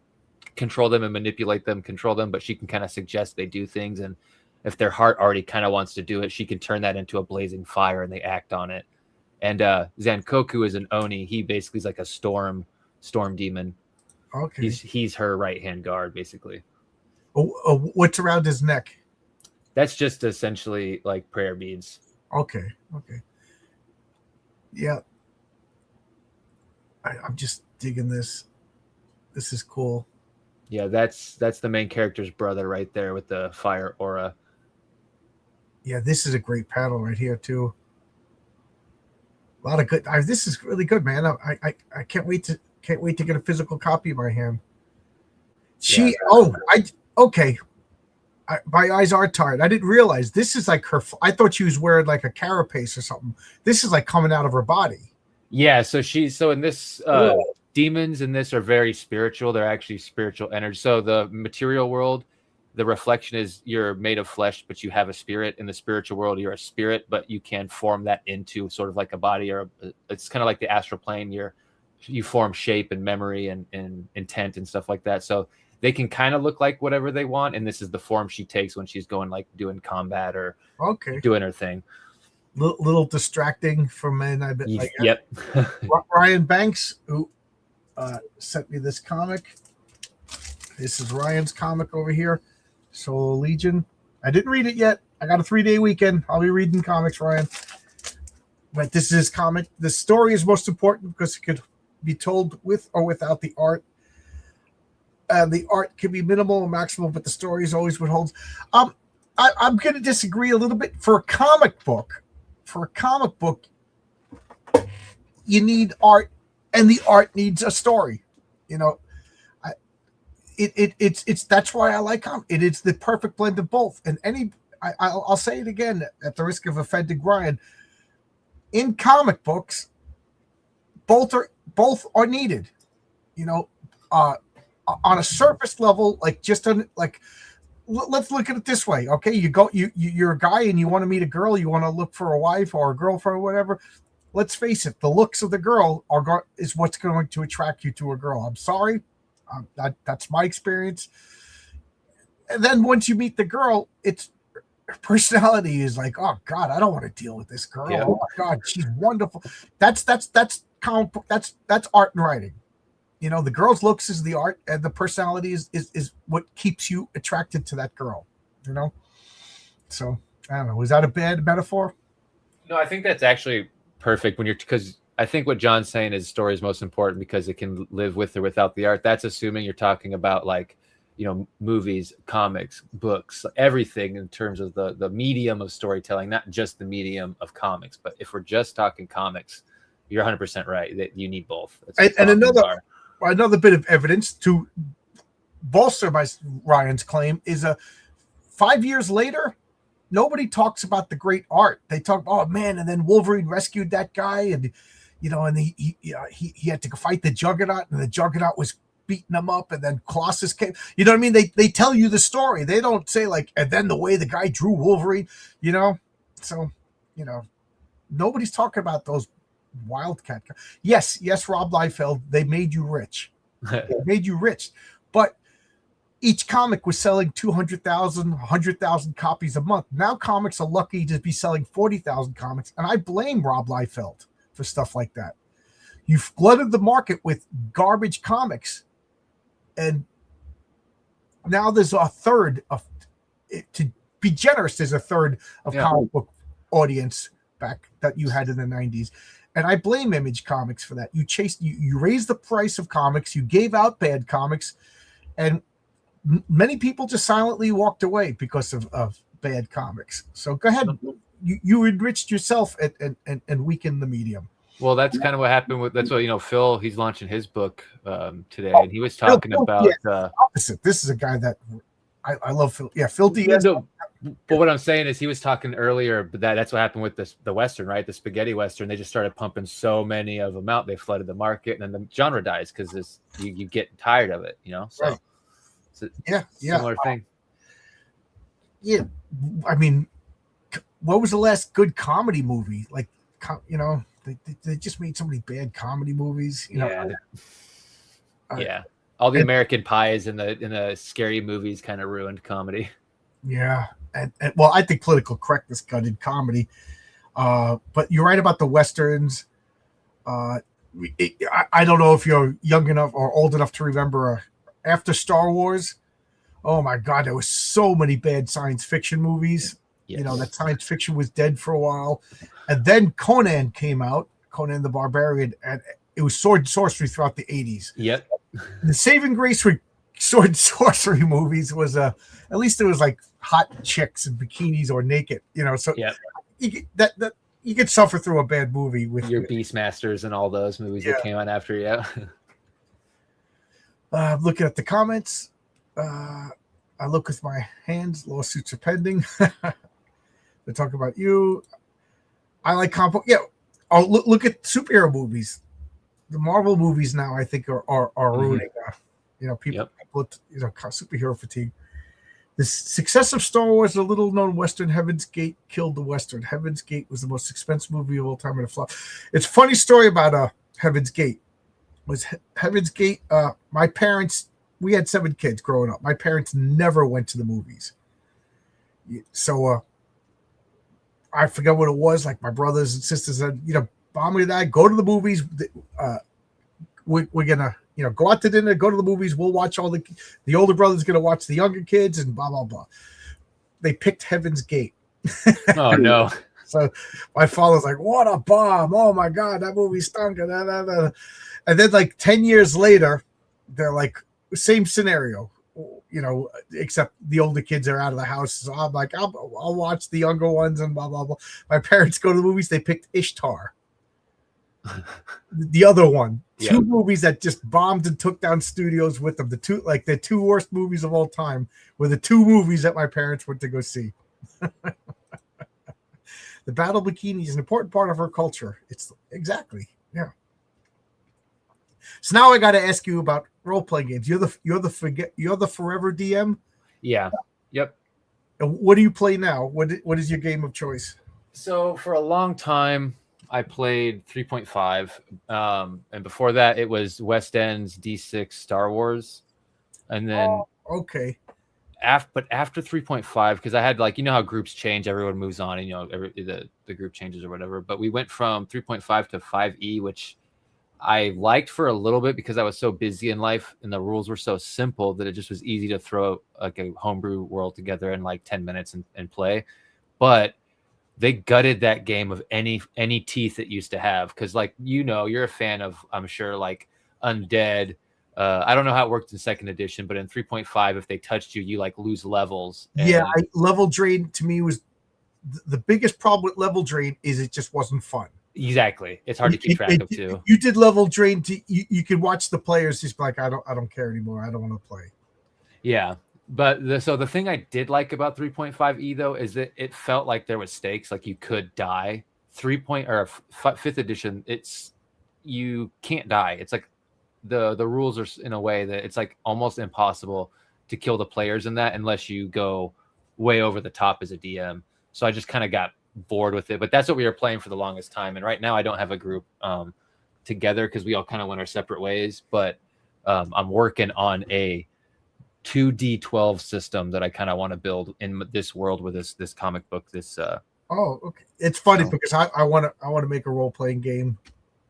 control them and manipulate them, control them, but she can kind of suggest they do things. And if their heart already kind of wants to do it, she can turn that into a blazing fire and they act on it. And Zankoku is an Oni. He basically is like a storm demon. Okay. He's her right-hand guard, basically. What's around his neck? That's just essentially like prayer beads. Okay. Yeah. I'm just digging this. This is cool. Yeah, that's the main character's brother right there with the fire aura. Yeah, this is a great panel right here too. A lot of good. This is really good, man. I can't wait to get a physical copy in my hand. My eyes are tired. I didn't realize this is like her. I thought she was wearing like a carapace or something. This is like coming out of her body. Yeah. So in this, demons in this are very spiritual. They're actually spiritual energy. So the material world the reflection is you're made of flesh, but you have a spirit. In the spiritual world, you're a spirit, but you can form that into sort of like a body, or it's kind of like the astral plane. You form shape and memory and intent and stuff like that. So they can kind of look like whatever they want, and this is the form she takes when she's going like doing combat or doing her thing. Little distracting for men, I bet. Yep. Ryan Banks, who sent me this comic. This is Ryan's comic over here, Solo Legion. I didn't read it yet. I got a 3-day weekend. I'll be reading comics, Ryan. But this is his comic. The story is most important because it could be told with or without the art. The art can be minimal or maximal, but the story is always what holds. I'm going to disagree a little bit. For a comic book, you need art, and the art needs a story. You know, it's that's why I like comic. It is the perfect blend of both. And I'll say it again at the risk of offending Ryan. In comic books, both are needed. You know, on a surface level, like just on like. Let's look at it this way, okay? You're a guy and you want to meet a girl, you want to look for a wife or a girlfriend or whatever. Let's face it, the looks of the girl is what's going to attract you to a girl. I'm sorry, that's my experience. And then once you meet the girl, its personality is like, oh God, I don't want to deal with this girl. Yeah. Oh my God, she's wonderful. That's comic book. That's art and writing. You know, the girl's looks is the art, and the personality is what keeps you attracted to that girl, you know? So, I don't know. Was that a bad metaphor? No, I think that's actually perfect because I think what John's saying is story is most important because it can live with or without the art. That's assuming you're talking about like, you know, movies, comics, books, everything in terms of the medium of storytelling, not just the medium of comics. But if we're just talking comics, you're 100% right that you need both. And another bit of evidence to bolster Ryan's claim is 5 years later, nobody talks about the great art. They talk, oh man, and then Wolverine rescued that guy, and you know, and he had to fight the Juggernaut, and the Juggernaut was beating him up, and then Colossus came. You know what I mean? They tell you the story. They don't say like, and then the way the guy drew Wolverine. You know, so you know, nobody's talking about those. Wildcat. Yes, Rob Liefeld, they made you rich. But each comic was selling 200,000, 100,000 copies a month. Now comics are lucky to be selling 40,000 comics, and I blame Rob Liefeld for stuff like that. You've flooded the market with garbage comics, and now there's a third of, to be generous, there's a third of comic book audience back that you had in the 90s. And I blame Image Comics for that. You raised the price of comics, you gave out bad comics, and many people just silently walked away because of bad comics. So go ahead. You enriched yourself and weakened the medium. Well, that's kind of what happened that's what, you know, Phil, he's launching his book today, and he was talking about opposite. This is a guy that I love. Phil. Yeah, Phil Diaz. But what I'm saying is he was talking earlier, but that's what happened with the Western, right? The spaghetti Western. They just started pumping so many of them out. They flooded the market, and then the genre dies because you get tired of it, you know? So right. It's a similar thing. Yeah. I mean, what was the last good comedy movie? Like, you know, they just made so many bad comedy movies, you know? Yeah. All the American Pies and the scary movies kind of ruined comedy. Yeah. And well, I think political correctness gutted comedy. But you're right about the Westerns. I don't know if you're young enough or old enough to remember after Star Wars. Oh my God, there was so many bad science fiction movies. Yes. You know, that science fiction was dead for a while. And then Conan came out, Conan the Barbarian, and it was sword and sorcery throughout the 80s. Yep. The saving grace with sword and sorcery movies was at least it was like hot chicks in bikinis or naked, you know. So you could suffer through a bad movie with your Beastmasters and all those movies that came out after. Looking at the comments, I look with my hands. Lawsuits are pending. They talk about you. I like comic. Yeah. Oh, look at superhero movies. The Marvel movies now, I think, are ruining. You know, people, you know, superhero fatigue. The success of Star Wars, a little-known Western, Heaven's Gate killed the Western. Heaven's Gate was the most expensive movie of all time and a flop. It's a funny story about Heaven's Gate. Was Heaven's Gate? My parents, we had 7 kids growing up. My parents never went to the movies. So I forget what it was. Like my brothers and sisters said, Mom and Dad, go to the movies. We're gonna, go out to dinner, go to the movies. We'll watch all the older brother's gonna watch the younger kids and blah blah blah. They picked Heaven's Gate. Oh no! So my father's like, "What a bomb! Oh my god, that movie stunk!" And then like 10 years later, they're like, same scenario, except the older kids are out of the house. So I'm like, I'll watch the younger ones and blah blah blah. My parents go to the movies. They picked Ishtar. The other one, two movies that just bombed and took down studios with them. The two worst movies of all time were the 2 movies that my parents went to go see. The battle bikini is an important part of our culture. It's exactly, yeah. So now I got to ask you about role playing games. You're the forever DM. Yeah. Yep. And what do you play now? What is your game of choice? So for a long time, I played 3.5, and before that, it was West End's D6 Star Wars, and then okay. But after 3.5, because I had how groups change, everyone moves on, and the group changes or whatever. But we went from 3.5 to 5e, which I liked for a little bit because I was so busy in life, and the rules were so simple that it just was easy to throw like a homebrew world together in like 10 minutes and play. But they gutted that game of any teeth it used to have, because you're a fan of, I'm sure, like Undead. I don't know how it worked in 2nd edition, but in 3.5, if they touched you, you like lose levels. Level drain to me was the biggest problem with level drain is it just wasn't fun. Exactly, it's hard to keep track of too. You did level drain you could watch the players just be like, I don't care anymore. I don't want to play. Yeah. But the thing I did like about 3.5e though is that it felt like there was stakes, like you could die. 5th edition, you can't die. It's like the rules are in a way that it's like almost impossible to kill the players in that unless you go way over the top as a DM. So I just kind of got bored with it. But that's what we were playing for the longest time. And right now I don't have a group together because we all kind of went our separate ways. But I'm working on a 2D12 system that I kind of want to build in this world with this comic book. Okay. It's funny because I want to make a role playing game.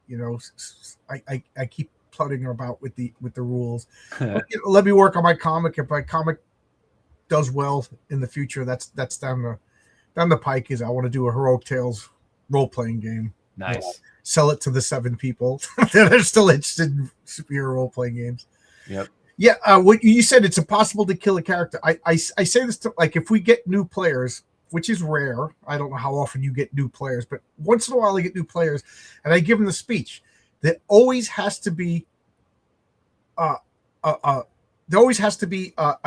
I keep plotting about with the rules. Let me work on my comic. If my comic does well in the future, that's down the pike. Is I want to do a Heroic Tales role playing game. Nice. Sell it to the 7 people that are still interested in superhero role playing games. Yep. Yeah, what you said, it's impossible to kill a character. I say this to, like, if we get new players, which is rare. I don't know how often you get new players, but once in a while I get new players, and I give them the speech. There always has to be a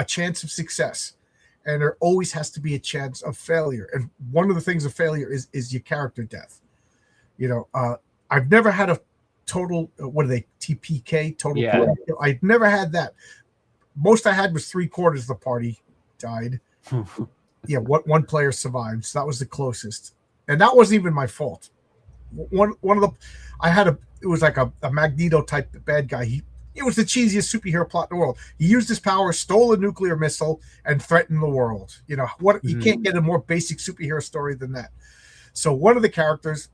chance of success, and there always has to be a chance of failure. And one of the things of failure is your character death. I've never had a total, what are they, TPK, total party kill. I've never had that. Most I had was 3/4 of the party died. One player survived, so that was the closest, and that wasn't even my fault. It was like a Magneto type bad guy. It was the cheesiest superhero plot in the world. He used his power, stole a nuclear missile, and threatened the world. You can't get a more basic superhero story than that. So one of the characters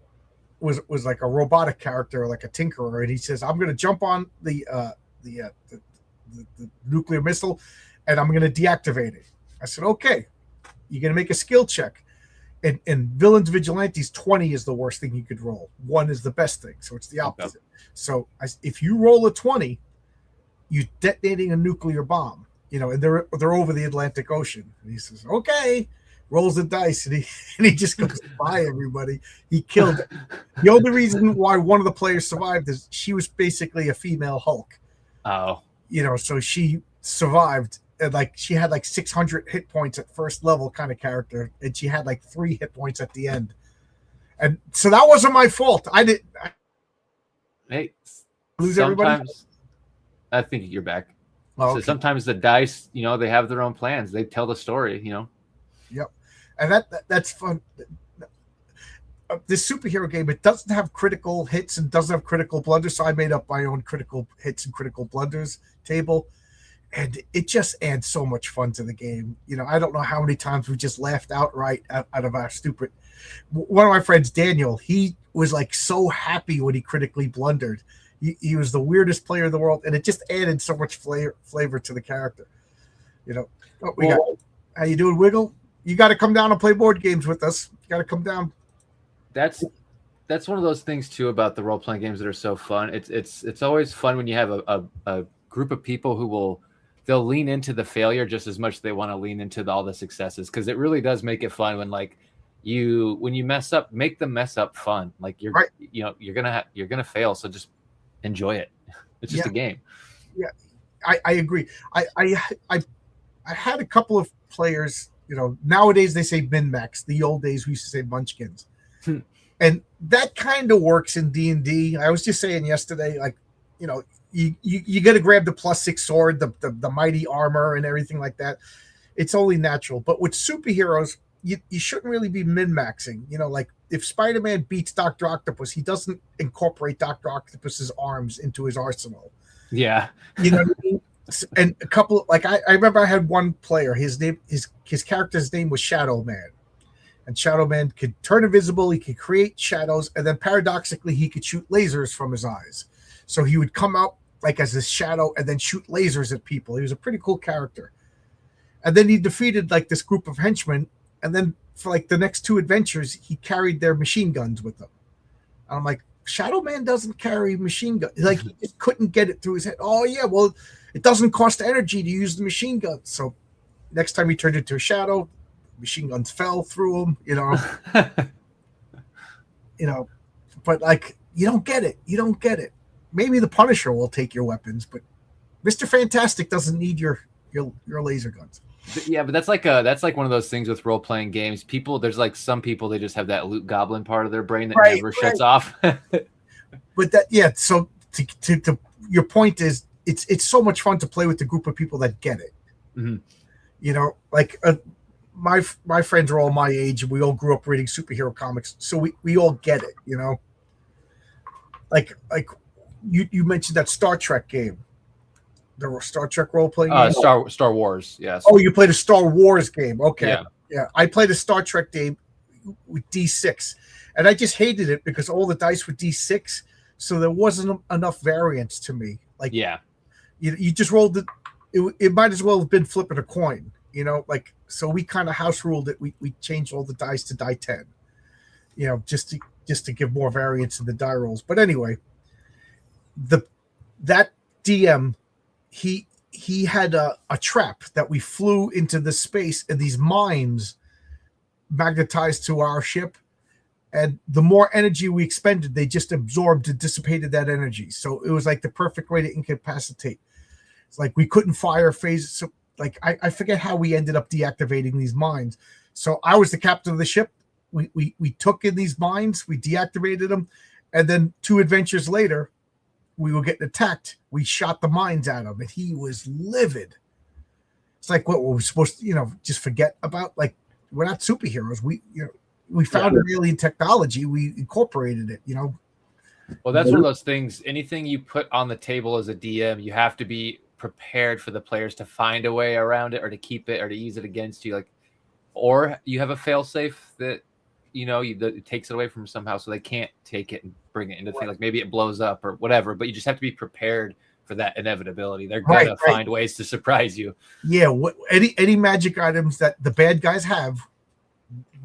was like a robotic character, like a tinkerer, and he says, "I'm going to jump on the nuclear missile, and I'm going to deactivate it." I said, "Okay, you're going to make a skill check." And villains vigilantes, 20 is the worst thing you could roll. 1 is the best thing, so it's the opposite. Okay. So if you roll a 20, you're detonating a nuclear bomb. And they're over the Atlantic Ocean. And he says, "Okay." Rolls the dice, and he just goes by everybody. He killed. The only reason why one of the players survived is she was basically a female Hulk. Oh. So she survived, and she had 600 hit points at first level kind of character, and she had 3 hit points at the end. And so that wasn't my fault. I hey, lose everybody. I think you're back. Oh, So okay. sometimes the dice, they have their own plans. They tell the story. Yep. And that's fun. This superhero game, it doesn't have critical hits and doesn't have critical blunders. So I made up my own critical hits and critical blunders table. And it just adds so much fun to the game. I don't know how many times we just laughed outright out of our stupid. One of my friends, Daniel, he was like so happy when he critically blundered. He was the weirdest player in the world, and it just added so much flavor to the character. How you doing, Wiggle? You got to come down and play board games with us. You got to come down. That's one of those things too about the role playing games that are so fun. It's always fun when you have a group of people who they'll lean into the failure just as much as they want to lean into all the successes, because it really does make it fun when when you mess up, make the mess up fun. Like you're right. You're gonna fail, so just enjoy it. It's just a game. Yeah, I agree. I had a couple of players. Nowadays they say min max. The old days we used to say munchkins. And that kind of works in D&D. I was just saying yesterday, you got to grab the +6 sword, the mighty armor, and everything like that. It's only natural. But with superheroes, you shouldn't really be min-maxing. Like if Spider-Man beats Dr. Octopus, he doesn't incorporate Dr. Octopus's arms into his arsenal. Yeah. You know what I mean? And a couple, I remember I had one player, his character's name was Shadow Man. And Shadow Man could turn invisible, he could create shadows, and then paradoxically, he could shoot lasers from his eyes. So he would come out as a shadow and then shoot lasers at people. He was a pretty cool character. And then he defeated this group of henchmen, and then for the next 2 adventures, he carried their machine guns with him. And I'm like, Shadow Man doesn't carry machine guns. He just couldn't get it through his head. Oh yeah, well, it doesn't cost energy to use the machine guns. So next time he turned into a shadow, machine guns fell through him, but you don't get it. Maybe the Punisher will take your weapons, but Mr. Fantastic doesn't need your laser guns. Yeah, but that's one of those things with role playing games. There's some people, they just have that loot goblin part of their brain that never shuts off. But so to your point is, it's so much fun to play with the group of people that get it. Mm-hmm. My friends are all my age, and we all grew up reading superhero comics, so we all get it. You mentioned that Star Trek game, the Star Trek role playing game. Star Wars, yes. Oh, you played a Star Wars game? Okay, yeah. I played a Star Trek game with D6, and I just hated it because all the dice were D6, so there wasn't enough variance to me. You just rolled it. It might as well have been flipping a coin. So we kind of house ruled it. We changed all the dice to die 10, just to give more variance in the die rolls. But anyway, that DM, he had a trap that we flew into the space, and these mines magnetized to our ship, and the more energy we expended, they just absorbed and dissipated that energy. So it was the perfect way to incapacitate. It's we couldn't fire phases. So I forget how we ended up deactivating these mines. So I was the captain of the ship. We took in these mines, we deactivated them, and then 2 adventures later, we were getting attacked. We shot the mines at him, and he was livid. It's what were we supposed to, just forget about? We're not superheroes. We found an alien technology. We incorporated it. Well, that's one of those things. Anything you put on the table as a DM, you have to be prepared for the players to find a way around it, or to keep it, or to use it against you. Or you have a failsafe that that it takes it away from somehow, so they can't take it and bring it into the thing. Maybe it blows up or whatever. But you just have to be prepared for that inevitability. They're gonna find ways to surprise you. Yeah. Any magic items that the bad guys have,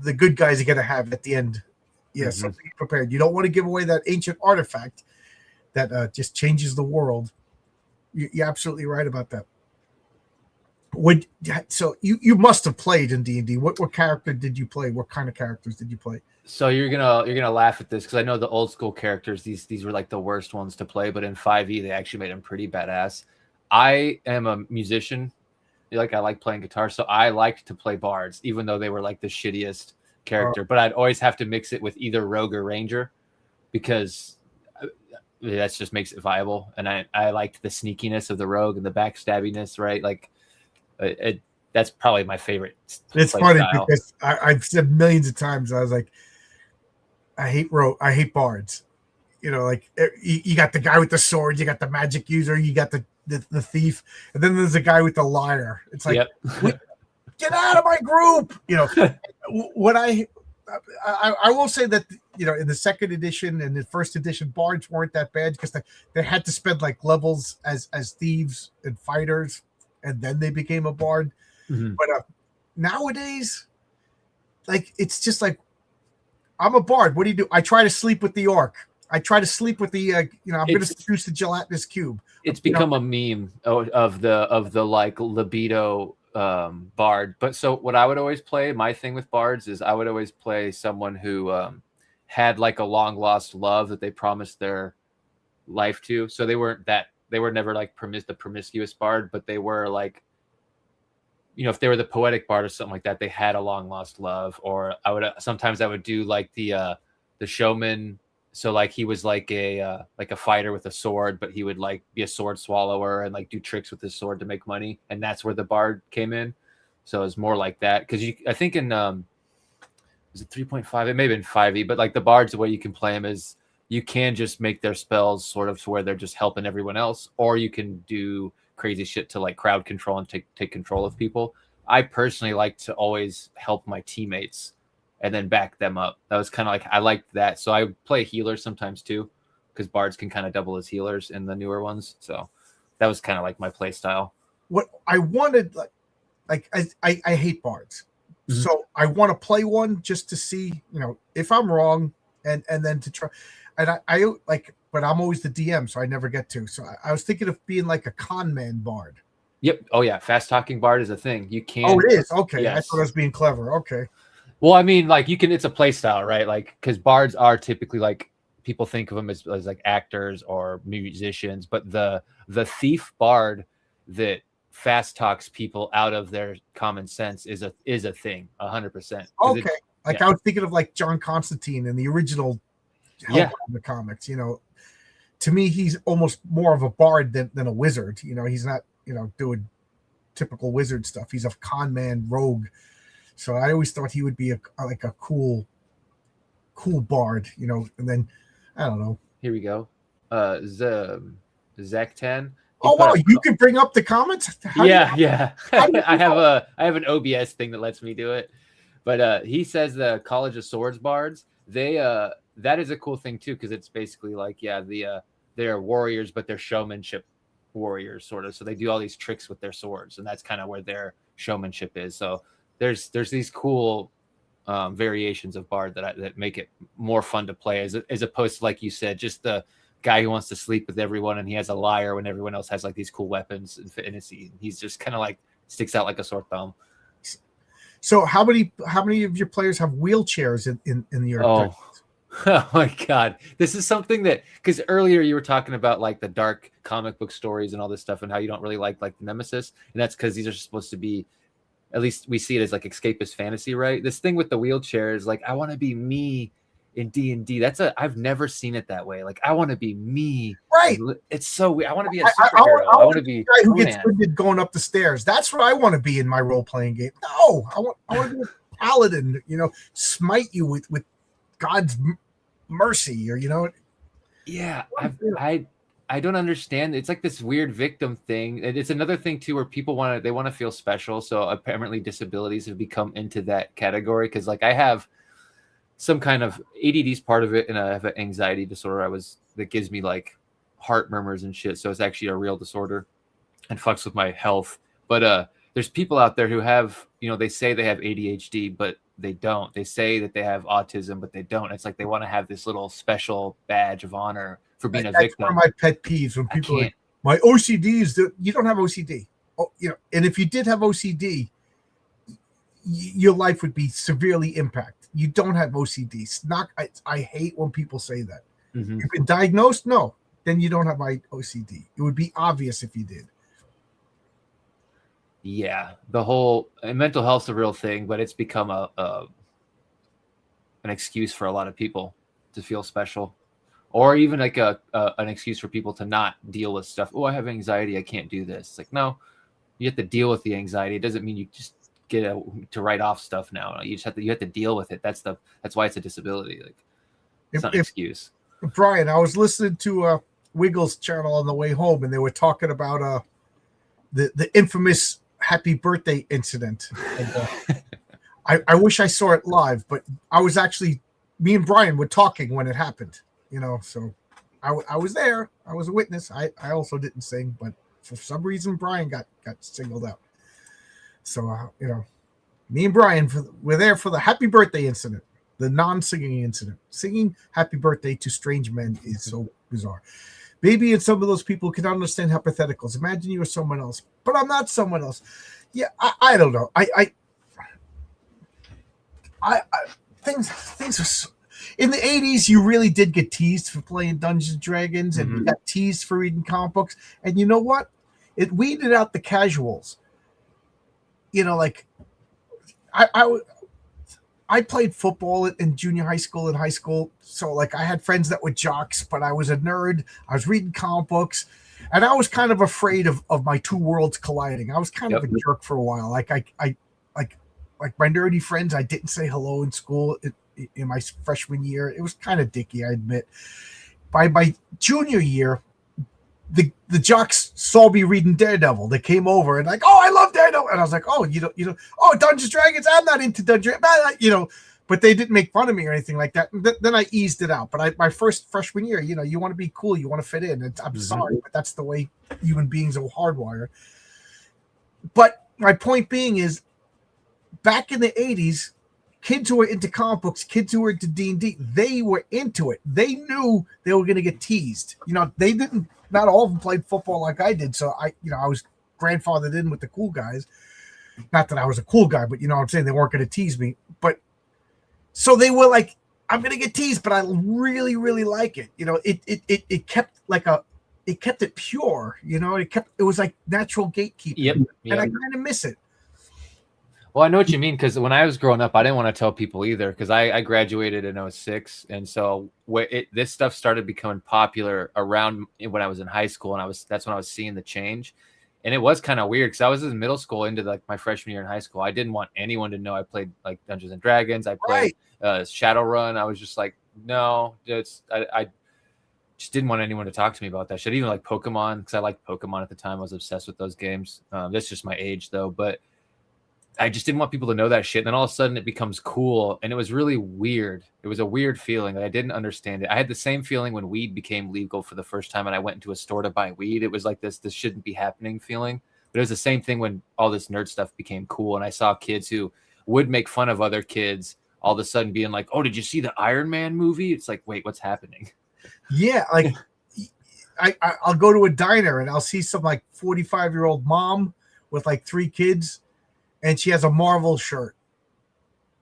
the good guys are gonna have at the end. Yeah. So be prepared. You don't want to give away that ancient artifact that just changes the world. You're absolutely right about that. So you must have played in D&D. What character did you play? What kind of characters did you play? So you're gonna laugh at this, because I know the old school characters, these were the worst ones to play, but in 5e they actually made them pretty badass. I am a musician. I like playing guitar, so I liked to play bards, even though they were the shittiest character. But I'd always have to mix it with either rogue or ranger, because that just makes it viable. And I liked the sneakiness of the rogue and the backstabbiness, right? Like that's probably my favorite. It's play funny style. because I've said millions of times, I was like, I hate bards. You know, like you got the guy with the sword, you got the magic user, you got the thief, and then there's a guy with the liar. It's like, Yep. Get out of my group. You know, what I will say that, you know, in the second edition and the first edition, bards weren't that bad because they had to spend like levels as thieves and fighters, and then they became a bard. Mhm. But nowadays, like it's just like, I'm a bard. What do you do? I try to sleep with the orc. I try to sleep with the I'm going to seduce the gelatinous cube. It's become a meme of the like libido bard. But so what I would always play, my thing with bards is I would always play someone who had like a long lost love that they promised their life to. So they were never like the promiscuous bard, but they were like, you know, if they were the poetic bard or something like that, they had a long lost love. Or sometimes I would do like the showman. So like he was like a fighter with a sword, but he would like be a sword swallower and like do tricks with his sword to make money, and that's where the bard came in. So it was more like that because I think in was it 3.5? It may have been 5e, but like the bards, the way you can play them is you can just make their spells sort of to where they're just helping everyone else, or you can do crazy shit to like crowd control and take control of people. I personally like to always help my teammates and then back them up. That was kind of like, I liked that. So I play healers sometimes too, because bards can kind of double as healers in the newer ones. So that was kind of like my play style. What I wanted, I hate bards. Mm-hmm. So I want to play one just to see, you know, if I'm wrong, and then to try. And I like, but I'm always the DM, so I never get to. So I was thinking of being like a con man bard. Yep. Oh yeah, fast talking bard is a thing. You can. Oh, it is. Okay, yes. I thought I was being clever. Okay. Well, I mean, like you can. It's a play style, right? Like because bards are typically like people think of them as like actors or musicians, but the thief bard that fast talks people out of their common sense is a thing, 100%. Okay. Like I was thinking of like John Constantine in the original. In the comics, you know, to me he's almost more of a bard than a wizard. You know, he's not, you know, doing typical wizard stuff. He's a con man rogue. So I always thought he would be a cool bard, you know. And then I don't know. Here we go. Zaktan. Oh wow, you can bring up the comments. Yeah. I have an OBS thing that lets me do it. But he says the College of Swords bards, that is a cool thing too, because it's basically like, they're warriors, but they're showmanship warriors, sort of. So they do all these tricks with their swords, and that's kind of where their showmanship is. So there's these cool variations of bard that make it more fun to play, as opposed to, like you said, just the guy who wants to sleep with everyone and he has a lyre when everyone else has like these cool weapons and he's just kind of like sticks out like a sore thumb. So how many of your players have wheelchairs in your? Oh my God. This is something that, because earlier you were talking about like the dark comic book stories and all this stuff and how you don't really like the Nemesis. And that's because these are supposed to be, at least we see it as like escapist fantasy, right? This thing with the wheelchair is like, I want to be me in D&D. I've never seen it that way. Like, I want to be me. Right. It's so weird. I want to be a superhero. I want to be the guy who gets winded going up the stairs. That's what I want to be in my role-playing game. No, I want to be a paladin, you know, smite you with God's mercy, or, you know. Yeah, I don't understand. It's like this weird victim thing. It's another thing too where people want to feel special. So apparently disabilities have become into that category, because like I have some kind of ADD's part of it, and I have an anxiety disorder that gives me like heart murmurs and shit. So it's actually a real disorder and fucks with my health. But there's people out there who have, you know, they say they have ADHD, but they don't. They say that they have autism, but they don't. It's like they want to have this little special badge of honor for being a victim. That's one of my pet peeves when people are like, my OCD is you don't have OCD. Oh, you know, and if you did have OCD, your life would be severely impacted. You don't have OCD. I hate when people say that. Mm-hmm. You've been diagnosed? No. Then you don't have OCD. It would be obvious if you did. Yeah, the whole mental health's a real thing, but it's become an excuse for a lot of people to feel special or even like an excuse for people to not deal with stuff. Oh, I have anxiety, I can't do this. It's like, no, you have to deal with the anxiety. It doesn't mean you just get to write off stuff now. You just have to deal with it. That's why it's a disability. Like, it's not an excuse. Brian, I was listening to Wiggles channel on the way home, and they were talking about the infamous happy birthday incident. And, I wish I saw it live, but I was actually, me and Brian were talking when it happened, so I was there. I was a witness. I also didn't sing, but for some reason, Brian got singled out. So, me and Brian were there for the happy birthday incident, the non-singing incident. Singing happy birthday to strange men is so bizarre. Maybe and some of those people can understand hypotheticals. Imagine you were someone else, but I'm not someone else. Yeah, I don't know. Things are so, in the 80s, you really did get teased for playing Dungeons and Dragons, and you got teased for reading comic books. And you know what? It weeded out the casuals. Like I played football in junior high school and high school. So like I had friends that were jocks, but I was a nerd. I was reading comic books, and I was kind of afraid of my two worlds colliding. I was kind of a jerk for a while. Like my nerdy friends, I didn't say hello in school in my freshman year. It was kind of dicky, I admit. By my junior year, the jocks saw me reading Daredevil. They came over and like, oh, I love Daredevil, and I was like, oh, oh, Dungeons Dragons. I'm not into Dungeons, but they didn't make fun of me or anything like that. And then I eased it out. But my first freshman year, you want to be cool, you want to fit in. I'm sorry, but that's the way human beings are hardwired. But my point being is, back in the 80s, kids who were into comic books, kids who were into D&D, they were into it. They knew they were going to get teased. They didn't. Not all of them played football like I did, so I was grandfathered in with the cool guys. Not that I was a cool guy, but you know what I'm saying, they weren't going to tease me. But so they were like, I'm going to get teased, but I really, really like it. It kept it kept it pure. It was like natural gatekeeping. Yep. And I kind of miss it. Well, I know what you mean, because when I was growing up, I didn't want to tell people either, because I graduated in 2006, and so this stuff started becoming popular around when I was in high school, and that's when I was seeing the change, and it was kind of weird because I was in middle school into like my freshman year in high school. I didn't want anyone to know I played like Dungeons and Dragons. I played Shadowrun. I was just like, no, I just didn't want anyone to talk to me about that shit. Even like Pokemon, because I liked Pokemon at the time. I was obsessed with those games. That's just my age though, but I just didn't want people to know that shit. And then all of a sudden it becomes cool. And it was really weird. It was a weird feeling. I didn't understand it. I had the same feeling when weed became legal for the first time and I went into a store to buy weed. It was like this shouldn't be happening feeling. But it was the same thing when all this nerd stuff became cool. And I saw kids who would make fun of other kids all of a sudden being like, oh, did you see the Iron Man movie? It's like, wait, what's happening? Yeah. Like I'll go to a diner and I'll see some like 45-year-old mom with like 3 kids. And she has a Marvel shirt.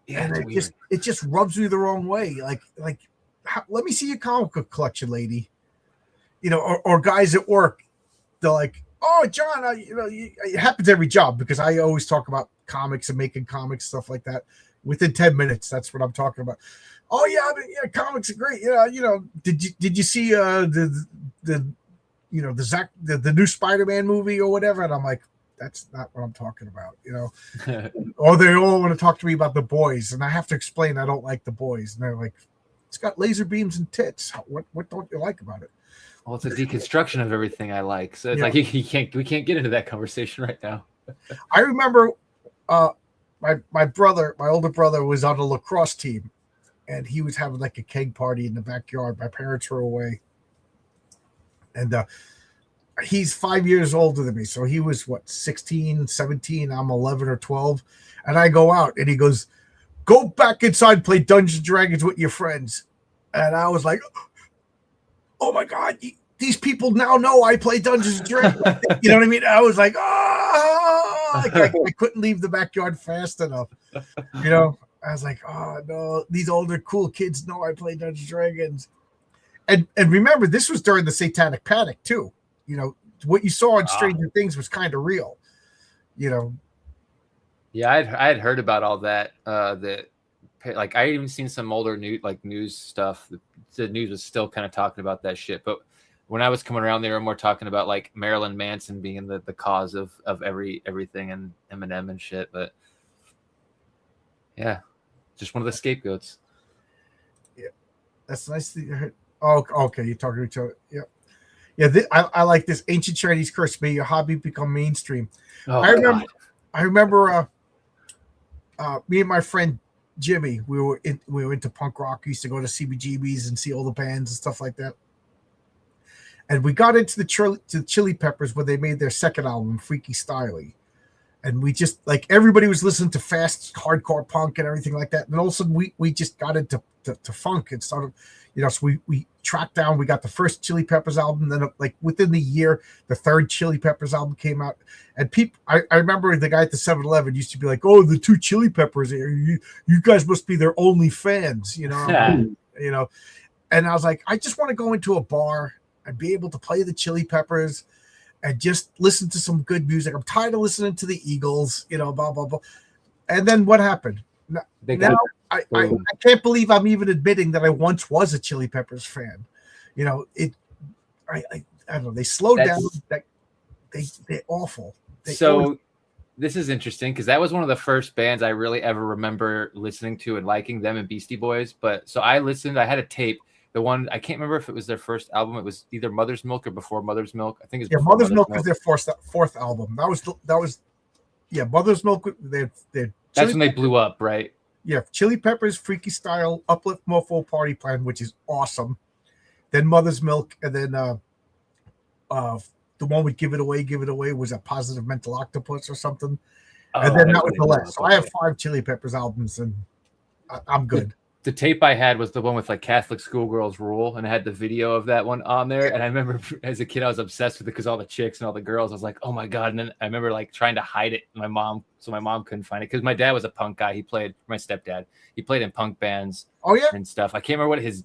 Yeah, and it just rubs me the wrong way. Like, let me see your comic book collection, lady. Or guys at work, they're like, "Oh, John, it happens every job because I always talk about comics and making comics, stuff like that. Within 10 minutes, that's what I'm talking about. Oh yeah, comics are great. Did you see the new Spider-Man movie or whatever?" And I'm like, that's not what I'm talking about, Or they all want to talk to me about The Boys, and I have to explain I don't like The Boys. And they're like, it's got laser beams and tits. What don't you like about it? Well, it's a deconstruction of everything I like. So it's like we can't get into that conversation right now. I remember my older brother was on a lacrosse team, and he was having like a keg party in the backyard. My parents were away, and he's 5 years older than me. So he was 16, 17. I'm 11 or 12. And I go out and he goes, go back inside, play Dungeons and Dragons with your friends. And I was like, oh my God, these people now know I play Dungeons and Dragons. You know what I mean? I was like, I couldn't leave the backyard fast enough. I was like, oh no, these older cool kids know I play Dungeons and Dragons. And remember, this was during the Satanic Panic too. What you saw in Stranger Things was kind of real, Yeah, I had heard about all that. That like I even seen some older news stuff. The news was still kind of talking about that shit. But when I was coming around, they were more talking about like Marilyn Manson being the cause of everything and Eminem and shit. But yeah, just one of the scapegoats. Yeah, that's nice. Oh, okay. You're talking to each other. Yeah. Yeah, I like this. Ancient Chinese curse. May your hobby become mainstream. Oh, I remember me and my friend Jimmy, we were into punk rock. We used to go to CBGBs and see all the bands and stuff like that. And we got into the Chili Peppers when they made their second album, Freaky Styley. And we just like everybody was listening to fast hardcore punk and everything like that. And all of a sudden we just got into to funk and started, so we tracked down, we got the first Chili Peppers album. Then like within the year, the third Chili Peppers album came out. And people, I remember the guy at the 7-Eleven used to be like, oh, the two Chili Peppers, you guys must be their only fans, Yeah. And I was like, I just want to go into a bar and be able to play the Chili Peppers and just listen to some good music. I'm tired of listening to the Eagles, blah, blah, blah. And then what happened? Now I can't believe I'm even admitting that I once was a Chili Peppers fan. I don't know. They slowed down. They're awful. This is interesting because that was one of the first bands I really ever remember listening to and liking, them and Beastie Boys. But so I listened. I had a tape. The one I can't remember if it was their first album. It was either Mother's Milk or before Mother's Milk. I think it's Mother's Milk was their fourth album. That was Mother's Milk. That's when they blew up, right? Yeah, Chili Peppers, Freaky Style, Uplift Mofo, Party Plan, which is awesome. Then Mother's Milk, and then the one with Give It Away was a Positive Mental Octopus or something. And then that was the last. So I have 5 Chili Peppers albums, and I'm good. The tape I had was the one with like Catholic Schoolgirls Rule, and I had the video of that one on there. And I remember as a kid, I was obsessed with it because all the chicks and all the girls, I was like, oh my God. And then I remember like trying to hide it. My mom couldn't find it because my dad was a punk guy. My stepdad, he played in punk bands. Oh yeah. And stuff. I can't remember what his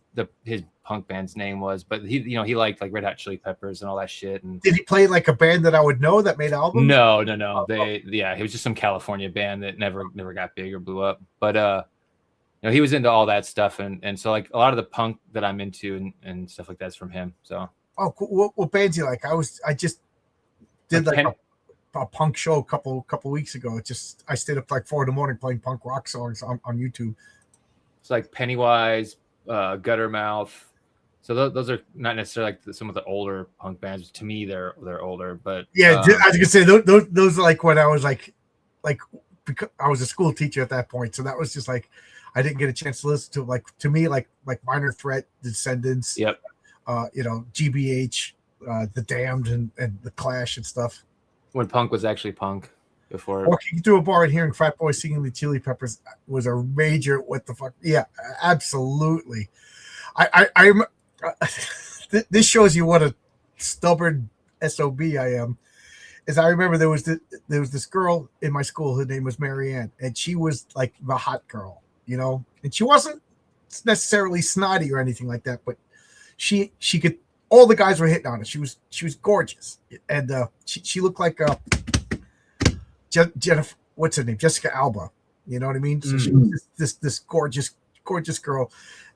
punk band's name was, but he liked like Red Hot Chili Peppers and all that shit. And did he play like a band that I would know that made albums? No. It was just some California band that never got big or blew up. But he was into all that stuff, and so like a lot of the punk that I'm into and stuff like that's from him. So cool. What bands do you like? I just did like a punk show a couple weeks ago. I stayed up like 4 a.m. playing punk rock songs on YouTube. It's like Pennywise, Guttermouth. So those are not necessarily like some of the older punk bands. To me, they're older, but yeah, as you can say, those are like when I was like because I was a school teacher at that point, so that was just like. I didn't get a chance to listen to to me like Minor Threat, Descendants, yep, GBH, The Damned, and the Clash and stuff. When punk was actually punk before. Walking through a bar and hearing Fat Boy singing the Chili Peppers was a major what the fuck. Yeah, absolutely. I'm this shows you what a stubborn SOB I am. Is I remember there was this girl in my school. Her name was Marianne, and she was like the hot girl. And she wasn't necessarily snotty or anything like that, but she could. All the guys were hitting on her. She was gorgeous, and she looked like Jennifer. What's her name? Jessica Alba. You know what I mean? So she was this gorgeous girl,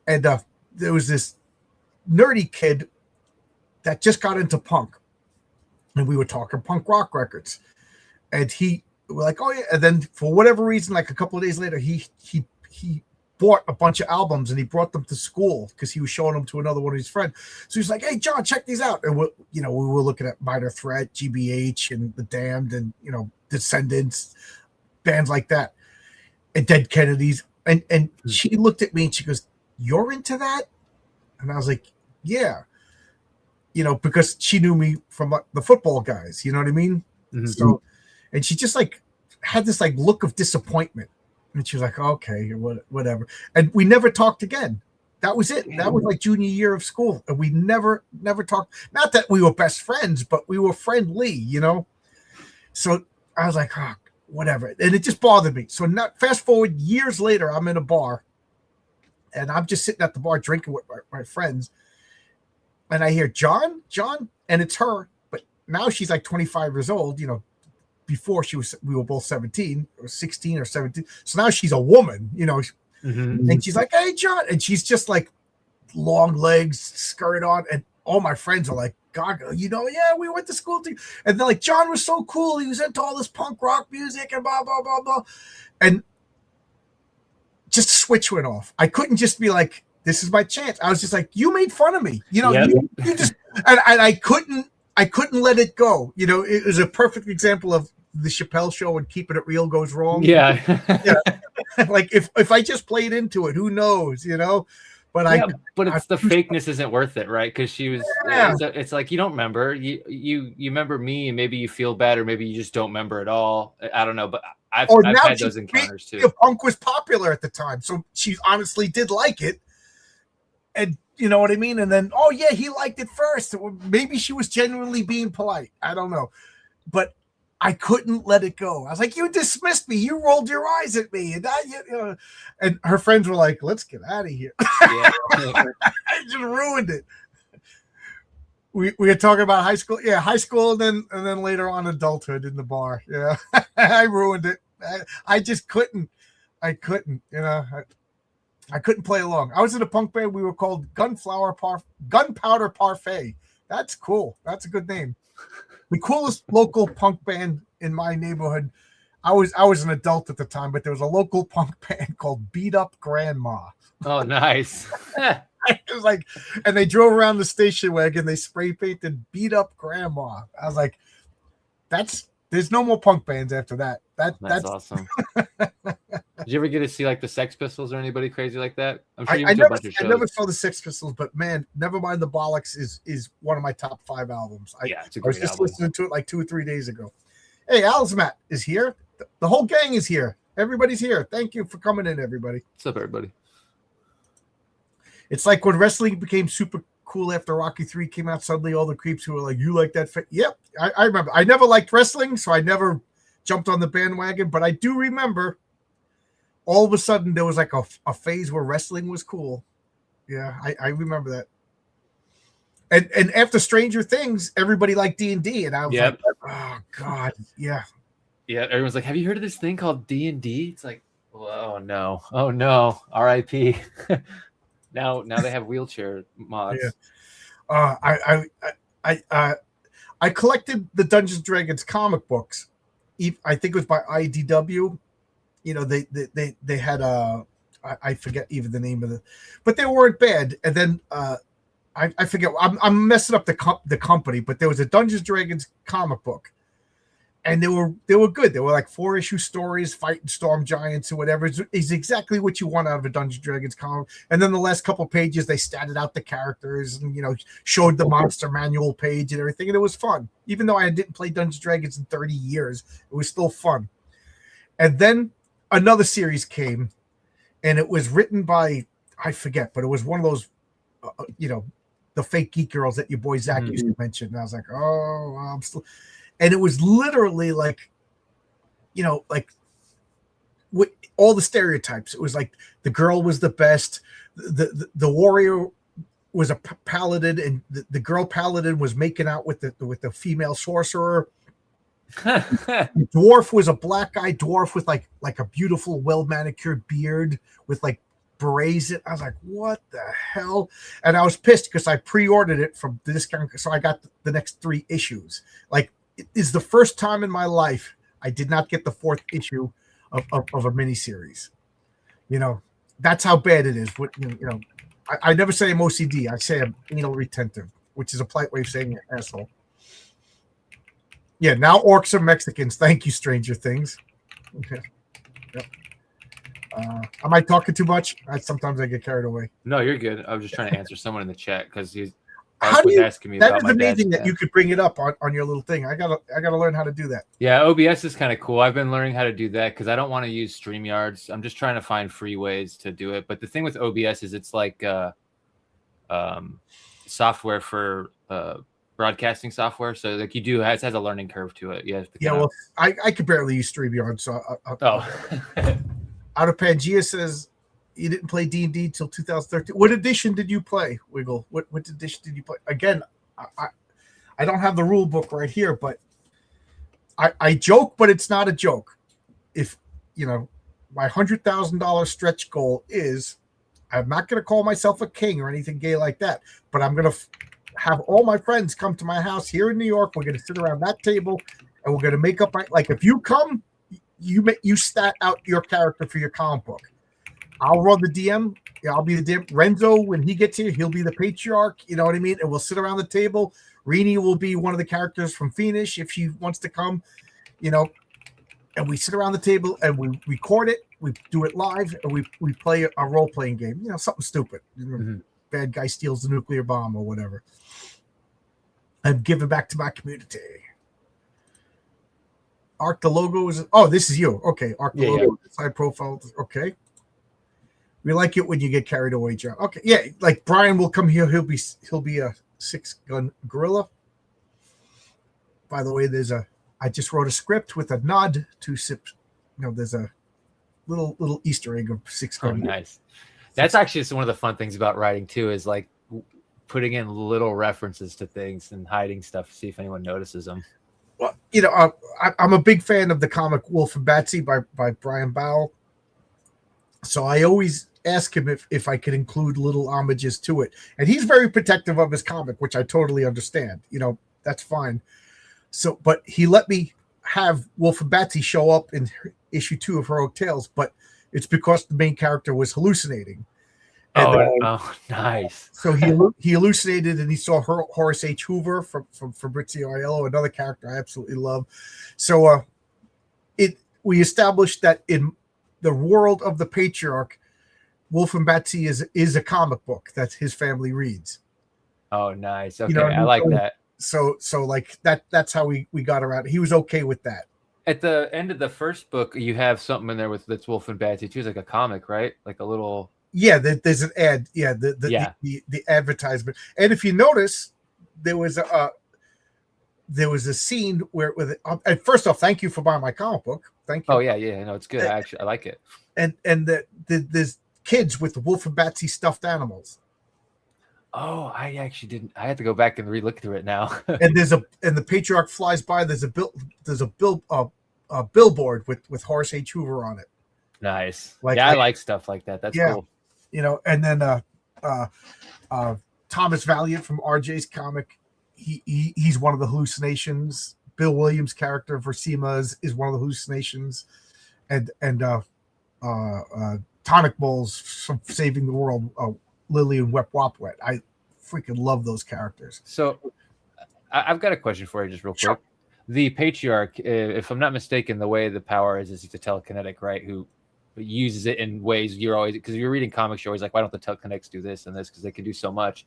and there was this nerdy kid that just got into punk, and we were talking punk rock records, and we're like, oh yeah, and then for whatever reason, like a couple of days later, he bought a bunch of albums and he brought them to school because he was showing them to another one of his friends. So he's like, hey, John, check these out. And we were looking at Minor Threat, GBH, and The Damned, and, Descendants, bands like that, and Dead Kennedys. And she looked at me and she goes, you're into that? And I was like, yeah. Because she knew me from the football guys, you know what I mean? Mm-hmm. So, and she just like had this like look of disappointment. And she was like, okay, whatever. And we never talked again. That was it. That was like junior year of school. And we never talked. Not that we were best friends, but we were friendly, So I was like, oh, whatever. And it just bothered me. So fast forward years later, I'm in a bar. And I'm just sitting at the bar drinking with my friends. And I hear, John? And it's her. But now she's like 25 years old, Before we were both 17 or 16 or 17. So now she's a woman, And she's like, "Hey, John," and she's just like long legs, skirt on, and all my friends are like, "Gaga, yeah, we went to school together." And they're like, "John was so cool. He was into all this punk rock music and blah blah blah blah." And just the switch went off. I couldn't just be like, "This is my chance." I was just like, "You made fun of me, you just," and I couldn't let it go. It was a perfect example of the Chappelle Show and Keeping It Real goes wrong. Yeah. Like if I just played into it, who knows, But but it's the fakeness isn't worth it, right? Because she was. Yeah. It's like you don't remember. You remember me, and maybe you feel bad, or maybe you just don't remember at all. I don't know, but I've had those encounters too. Punk was popular at the time, so she honestly did like it, and you know what I mean. And then, oh yeah, he liked it first. Maybe she was genuinely being polite. I don't know, but I couldn't let it go. I was like, "You dismissed me. You rolled your eyes at me," and her friends were like, "Let's get out of here." Yeah. I just ruined it. We were talking about high school, high school, and then later on adulthood in the bar. Yeah, I ruined it. I just couldn't. I couldn't. I couldn't play along. I was in a punk band. We were called Gunpowder Parfait. That's cool. That's a good name. The coolest local punk band in my neighborhood. I was an adult at the time, but there was a local punk band called Beat Up Grandma. Oh, nice. It was like, and they drove around the station wagon. They spray painted "Beat Up Grandma." I was like, there's no more punk bands after that. That's awesome. Did you ever get to see like the Sex Pistols or anybody crazy like that? I'm sure you I went to a bunch of shows. I never saw the Sex Pistols, but man, Nevermind the Bollocks is one of my top 5 albums. It's a I was great just album. listening to it like 2 or 3 days ago. Hey, Matt is here. The whole gang is here. Everybody's here. Thank you for coming in, everybody. What's up, everybody? It's like when wrestling became super cool after Rocky 3 came out. Suddenly, all the creeps who were like, "You like that?" Yep, I remember. I never liked wrestling, so I never jumped on the bandwagon. But I do remember, all of a sudden, there was like a phase where wrestling was cool. Yeah, I remember that. And after Stranger Things, everybody liked D&D, and I was like, "Oh God, yeah." Yeah, everyone's like, "Have you heard of this thing called D&D?" It's like, oh no, R.I.P. Now they have wheelchair mods. Yeah. I collected the Dungeons and Dragons comic books. I think it was by IDW. They had I forget even the name of but they weren't bad. And then I forget. I'm messing up the company, but there was a Dungeons and Dragons comic book. And they were good. They were like 4-issue stories, fighting storm giants or whatever. It's exactly what you want out of a Dungeons and Dragons comic. And then the last couple of pages, they statted out the characters and showed the monster manual page and everything. And it was fun. Even though I didn't play Dungeons and Dragons in 30 years, it was still fun. And then another series came, and it was written by, I forget, but it was one of those, the fake geek girls that your boy Zach used to mention. And I was like, oh, I'm still. And it was literally like, with all the stereotypes. It was like the girl was the best, the warrior was a paladin, and the girl paladin was making out with the female sorcerer. Dwarf was a black guy dwarf with like a beautiful, well manicured beard with like berets. I was like, what the hell? And I was pissed because I pre-ordered it from the discount, so I got the next 3 issues. Like, it is the first time in my life I did not get the 4th issue of a miniseries. That's how bad it is. I never say I'm OCD. I say I'm anal retentive, which is a polite way of saying you're an asshole. Yeah, now orcs are Mexicans. Thank you, Stranger Things. Okay. Yep. Am I talking too much? Sometimes I get carried away. No, you're good. I was just trying to answer someone in the chat because he's asking me that about is amazing that you could bring it up on your little thing. I gotta learn how to do that. Yeah, OBS is kind of cool. I've been learning how to do that because I don't want to use StreamYards. I'm just trying to find free ways to do it. But the thing with OBS is it's like software for broadcasting software. So like it has a learning curve to it. Well, I could barely use StreamYard. So Out of Pangea says you didn't play D&D till 2013. What edition did you play, Wiggle? What edition did you play? Again, I don't have the rule book right here, but I joke, but it's not a joke. If my $100,000 stretch goal is, I'm not going to call myself a king or anything gay like that, but I'm going to have all my friends come to my house here in New York. We're going to sit around that table and we're going to make up like, if you come, you stat out your character for your comic book. I'll run the DM. I'll be the DM. Renzo, when he gets here, he'll be the patriarch. You know what I mean? And we'll sit around the table. Rini will be one of the characters from Fiendish if she wants to come, and we sit around the table and we record it. We do it live and we play a role-playing game, something stupid. Bad guy steals the nuclear bomb or whatever. And give it back to my community. Arc the logo is, this is you. Okay, Arc the logo, side profile. Okay. We like it when you get carried away, Joe. Okay, yeah, like Brian will come here. He'll be a 6-gun gorilla. By the way, I just wrote a script with a nod to there's a little Easter egg of 6-gun. Oh, nice. That's actually one of the fun things about writing too, is like putting in little references to things and hiding stuff to see if anyone notices them. Well, I'm a big fan of the comic Wolf and Batsy by Brian Bowell. So I always ask him if I could include little homages to it. And he's very protective of his comic, which I totally understand. That's fine. So, but he let me have Wolf and Batsy show up in issue 2 of Heroic Tales, but it's because the main character was hallucinating. And, nice. So he hallucinated and he saw Horace H. Hoover from Fabrizio Aiello, another character I absolutely love. So we established that in the world of the patriarch, Wolf and Batsy is a comic book that his family reads. Oh, nice. Okay, I like that. So like that's how we got around. He was okay with that. At the end of the first book, you have something in there that's Wolf and Batsy too. It's like a comic, right? Like a little. Yeah, there's an ad. Yeah, the advertisement. And if you notice, there was a scene where and first off, thank you for buying my comic book. Thank you. Oh yeah, no, it's good. I like it. And there's kids with the Wolf and Batsy stuffed animals. Oh, I actually didn't. I had to go back and re-look through it now. And the patriarch flies by. There's a billboard with Horace H. Hoover on it. Nice. I like stuff like that. That's cool. And then Thomas Valiant from RJ's comic, he's one of the hallucinations. Bill Williams' character Versima is one of the hallucinations, and Tonic Bowls from Saving the World, Lily and Wep Wopwet. I freaking love those characters. So I've got a question for you just real quick. The patriarch, if I'm not mistaken, the way the power is he's a telekinetic, right? Who uses it in ways because you're reading comics, you're always like, why don't the telekinetics do this and this? Because they can do so much.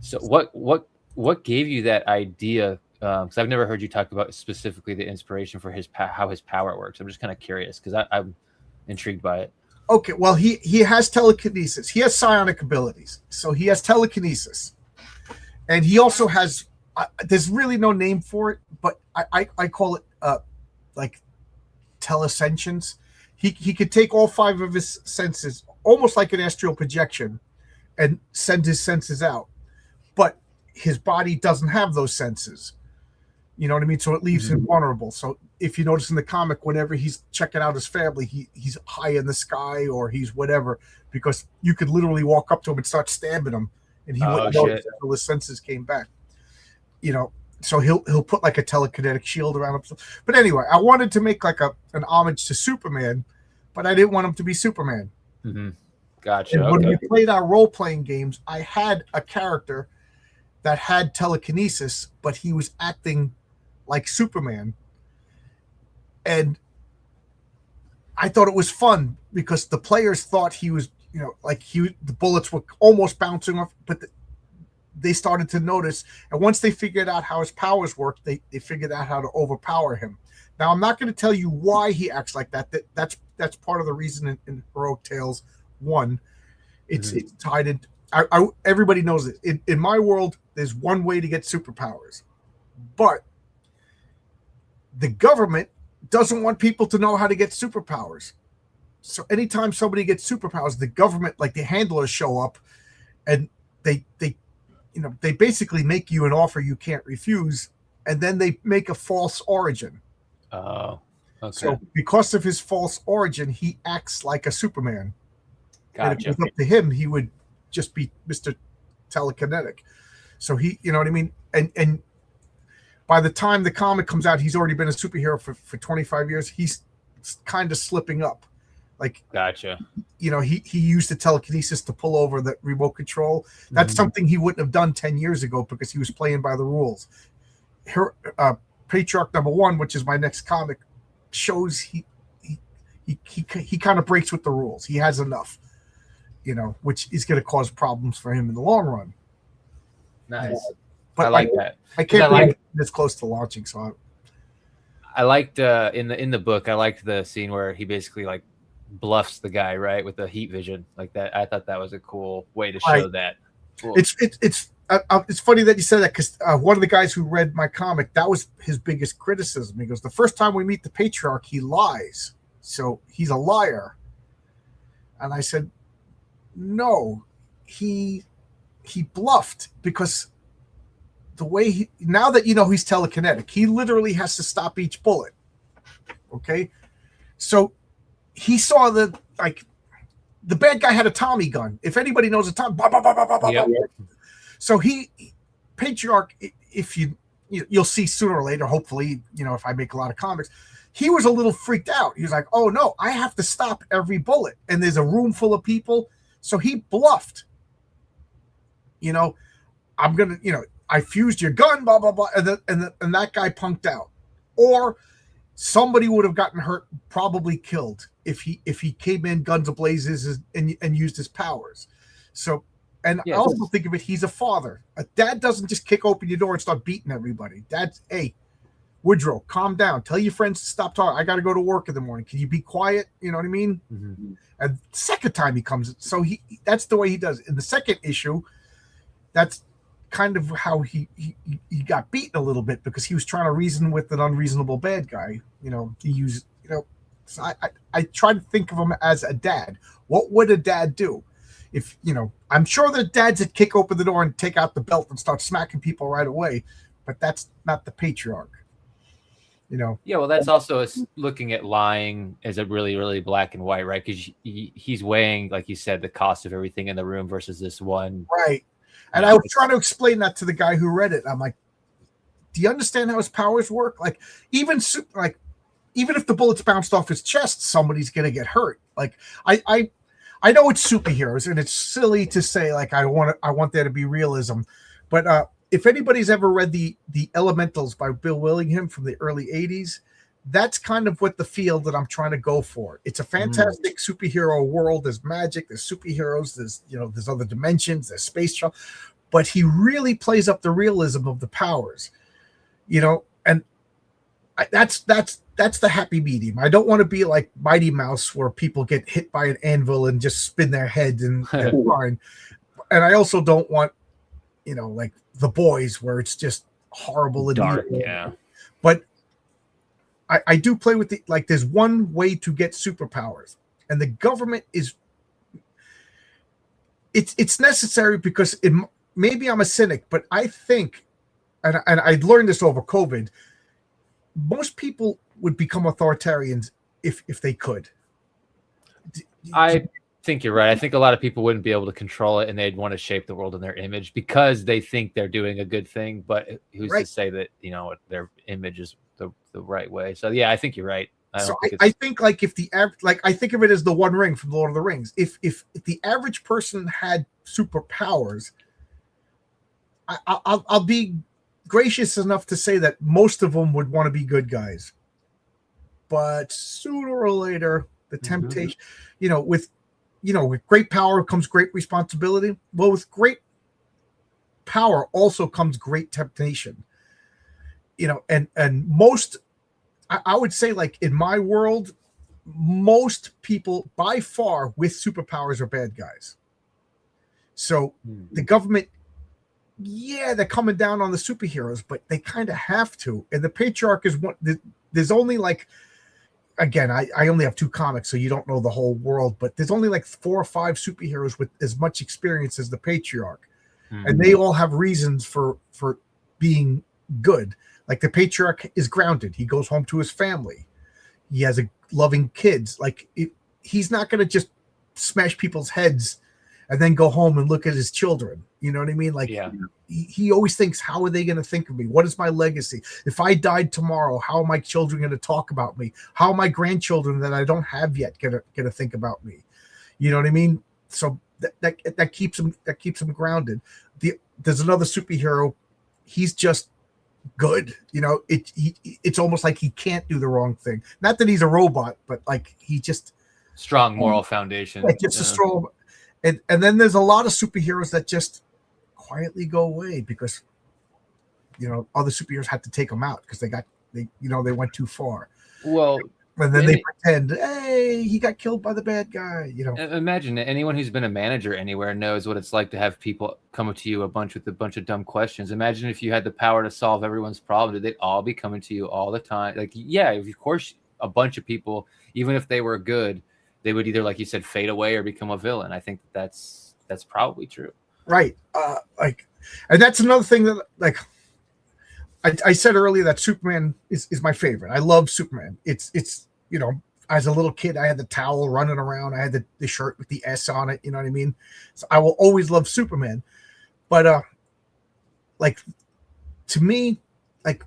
So what gave you that idea? Because I've never heard you talk about specifically the inspiration for how his power works. I'm just kind of curious because I'm intrigued by it. Okay, well, he has telekinesis. He has psionic abilities. So he has telekinesis. And he also has, there's really no name for it, but I call it like telesentience. He could take all 5 of his senses, almost like an astral projection, and send his senses out. But his body doesn't have those senses. You know what I mean? So it leaves him vulnerable. So if you notice in the comic, whenever he's checking out his family, he's high in the sky or he's whatever, because you could literally walk up to him and start stabbing him, and he wouldn't notice until his senses came back. So he'll put like a telekinetic shield around him. But anyway, I wanted to make like an homage to Superman, but I didn't want him to be Superman. Mm-hmm. Gotcha. And when we played our role-playing games, I had a character that had telekinesis, but he was acting like Superman. And I thought it was fun because the players thought he was, the bullets were almost bouncing off, but they started to notice. And once they figured out how his powers worked, they figured out how to overpower him. Now, I'm not going to tell you why he acts like that. That's part of the reason in Heroic Tales 1. It's tied in. Everybody knows it. In my world, there's one way to get superpowers, but the government doesn't want people to know how to get superpowers. So anytime somebody gets superpowers, the government, like the handlers, show up, and they basically make you an offer you can't refuse, and then they make a false origin. Oh. Okay. So because of his false origin, he acts like a Superman. And if it Gotcha. was up to him, he would just be Mr. Telekinetic. So he, you know what I mean? And by the time the comic comes out, he's already been a superhero for 25 years. He's kind of slipping up. Like, Gotcha. you know, he used the telekinesis to pull over the remote control. That's something he wouldn't have done 10 years ago because he was playing by the rules. Patriarch #1, which is my next comic, shows he kind of breaks with the rules. He has enough, you know, which is going to cause problems for him in the long run. Nice. But I like that. I can't I believe like- this close to launching. So I liked in the book. I liked the scene where he basically like bluffs the guy, right, with the heat vision like that. I thought that was a cool way to show that. Cool. it's funny that you said that because one of the guys who read my comic, that was his biggest criticism. He goes, the first time we meet the patriarch, he lies, so he's a liar. And I said, no, he bluffed because the way now that you know he's telekinetic, he literally has to stop each bullet. Okay, so he saw the bad guy had a Tommy gun. If anybody knows a Tommy, Yep. So Patriarch, if you'll see sooner or later, hopefully, you know, if I make a lot of comics, he was a little freaked out. He was like, oh no, I have to stop every bullet. And there's a room full of people. So he bluffed. You know, I'm going to, you know, I fused your gun, blah, blah, blah. And that guy punked out. Or somebody would have gotten hurt, probably killed if he came in guns ablazes and used his powers. So, and I also think of it, he's a father. A dad doesn't just kick open your door and start beating everybody. Dad's, hey, Woodrow, calm down. Tell your friends to stop talking. I got to go to work in the morning. Can you be quiet? You know what I mean? Mm-hmm. And the second time he comes, so that's the way he does. In the second issue, that's kind of how he got beaten a little bit because he was trying to reason with an unreasonable bad guy. You know, he used, you know, so I try to think of him as a dad. What would a dad do? If, you know, I'm sure that dads would kick open the door and take out the belt and start smacking people right away, but that's not the patriarch. You know. Yeah, well, that's also looking at lying as a really, really black and white, right? Because he's weighing, like you said, the cost of everything in the room versus this one. Right. And I was trying to explain that to the guy who read it. I'm like, do you understand how his powers work? Like, even if the bullets bounced off his chest, somebody's going to get hurt. Like, I know it's superheroes, and it's silly to say like I want there to be realism, but if anybody's ever read the Elementals by Bill Willingham from the early '80s, that's kind of what the field that I'm trying to go for. It's a fantastic superhero world. There's magic, there's superheroes, there's other dimensions, there's space travel, but he really plays up the realism of the powers, you know, and that's the happy medium. I don't want to be like Mighty Mouse where people get hit by an anvil and just spin their head and fine. And I also don't want, you know, like The Boys where it's just horrible and dark. evil. Yeah. But I do play with there's one way to get superpowers, and the government it's necessary because maybe I'm a cynic, but I think, and I learned this over COVID, most people would become authoritarians if they could. I think you're right. I think a lot of people wouldn't be able to control it, and they'd want to shape the world in their image because they think they're doing a good thing. But who's to say that, you know, their image is the right way? So yeah, I think you're right. I think like if I think of it as the One Ring from Lord of the Rings. If the average person had superpowers, I'll be gracious enough to say that most of them would want to be good guys. But sooner or later, the temptation, with great power comes great responsibility. Well, with great power also comes great temptation. And most, I would say, like in my world, most people by far with superpowers are bad guys. So the government, they're coming down on the superheroes, but they kind of have to. And the patriarch is one. There's only like, again, I only have 2 comics, so you don't know the whole world, but there's only like 4 or 5 superheroes with as much experience as the patriarch. And they all have reasons for being good. Like the patriarch is grounded. He goes home to his family. He has a loving kids. Like he's not going to just smash people's heads and then go home and look at his children. You know what I mean? Like he always thinks, how are they going to think of me? What is my legacy? If I died tomorrow, how are my children going to talk about me? How are my grandchildren that I don't have yet going to think about me? You know what I mean? So that keeps him grounded. There's another superhero. He's just good. You know, it's almost like he can't do the wrong thing. Not that he's a robot, but like he just strong moral foundation. Like just a strong. And then there's a lot of superheroes that just quietly go away because, you know, other superheroes had to take them out because they went too far. Well, and then they pretend, hey, he got killed by the bad guy. You know, imagine anyone who's been a manager anywhere knows what it's like to have people come up to you with a bunch of dumb questions. Imagine if you had the power to solve everyone's problem. They'd all be coming to you all the time. Like, yeah, of course, a bunch of people, even if they were good, they would either, like you said, fade away or become a villain. I think that's probably true. Right. And that's another thing that, like, I said earlier that Superman is my favorite. I love Superman. It's you know, as a little kid, I had the towel running around. I had the shirt with the S on it. You know what I mean? So I will always love Superman. But like, to me, like,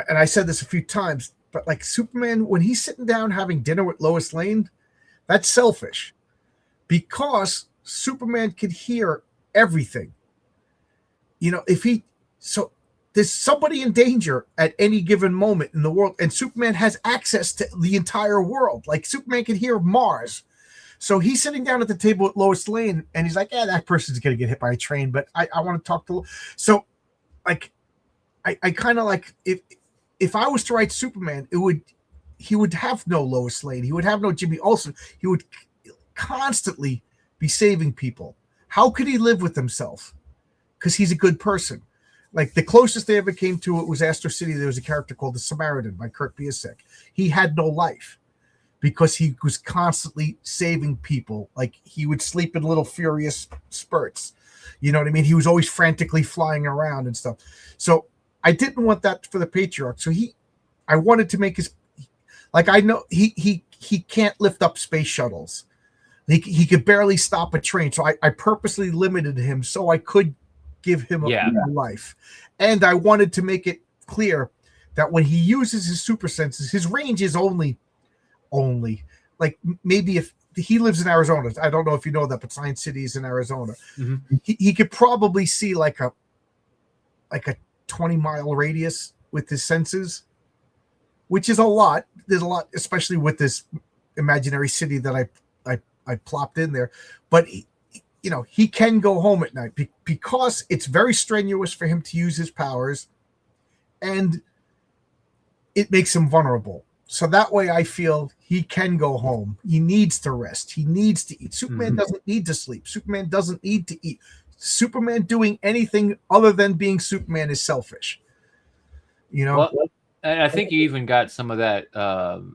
and I said this a few times, but like Superman, when he's sitting down having dinner with Lois Lane, that's selfish, because Superman could hear everything. You know, so there's somebody in danger at any given moment in the world, and Superman has access to the entire world. Like, Superman can hear Mars. So he's sitting down at the table with Lois Lane, and he's like, yeah, that person's going to get hit by a train, but I want to talk to. So, like, I kind of like, if I was to write Superman, he would have no Lois Lane. He would have no Jimmy Olsen. He would constantly be saving people. How could he live with himself? Because he's a good person. Like, the closest they ever came to it was Astro City. There was a character called the Samaritan by Kurt Busiek. He had no life because he was constantly saving people. Like, he would sleep in little furious spurts. You know what I mean? He was always frantically flying around and stuff. So I didn't want that for the Patriarch. So I wanted to make his, like, I know he can't lift up space shuttles. He could barely stop a train. So I purposely limited him so I could give him a life. And I wanted to make it clear that when he uses his super senses, his range is only like, maybe if he lives in Arizona, I don't know if you know that, but Science City is in Arizona. Mm-hmm. He could probably see like a 20-mile radius with his senses, which is a lot. There's a lot, especially with this imaginary city that I plopped in there. But he can go home at night because it's very strenuous for him to use his powers, and it makes him vulnerable. So that way I feel he can go home. He needs to rest. He needs to eat. Superman doesn't need to sleep. Superman doesn't need to eat. Superman doing anything other than being Superman is selfish. You know? Well, I think you even got some of that,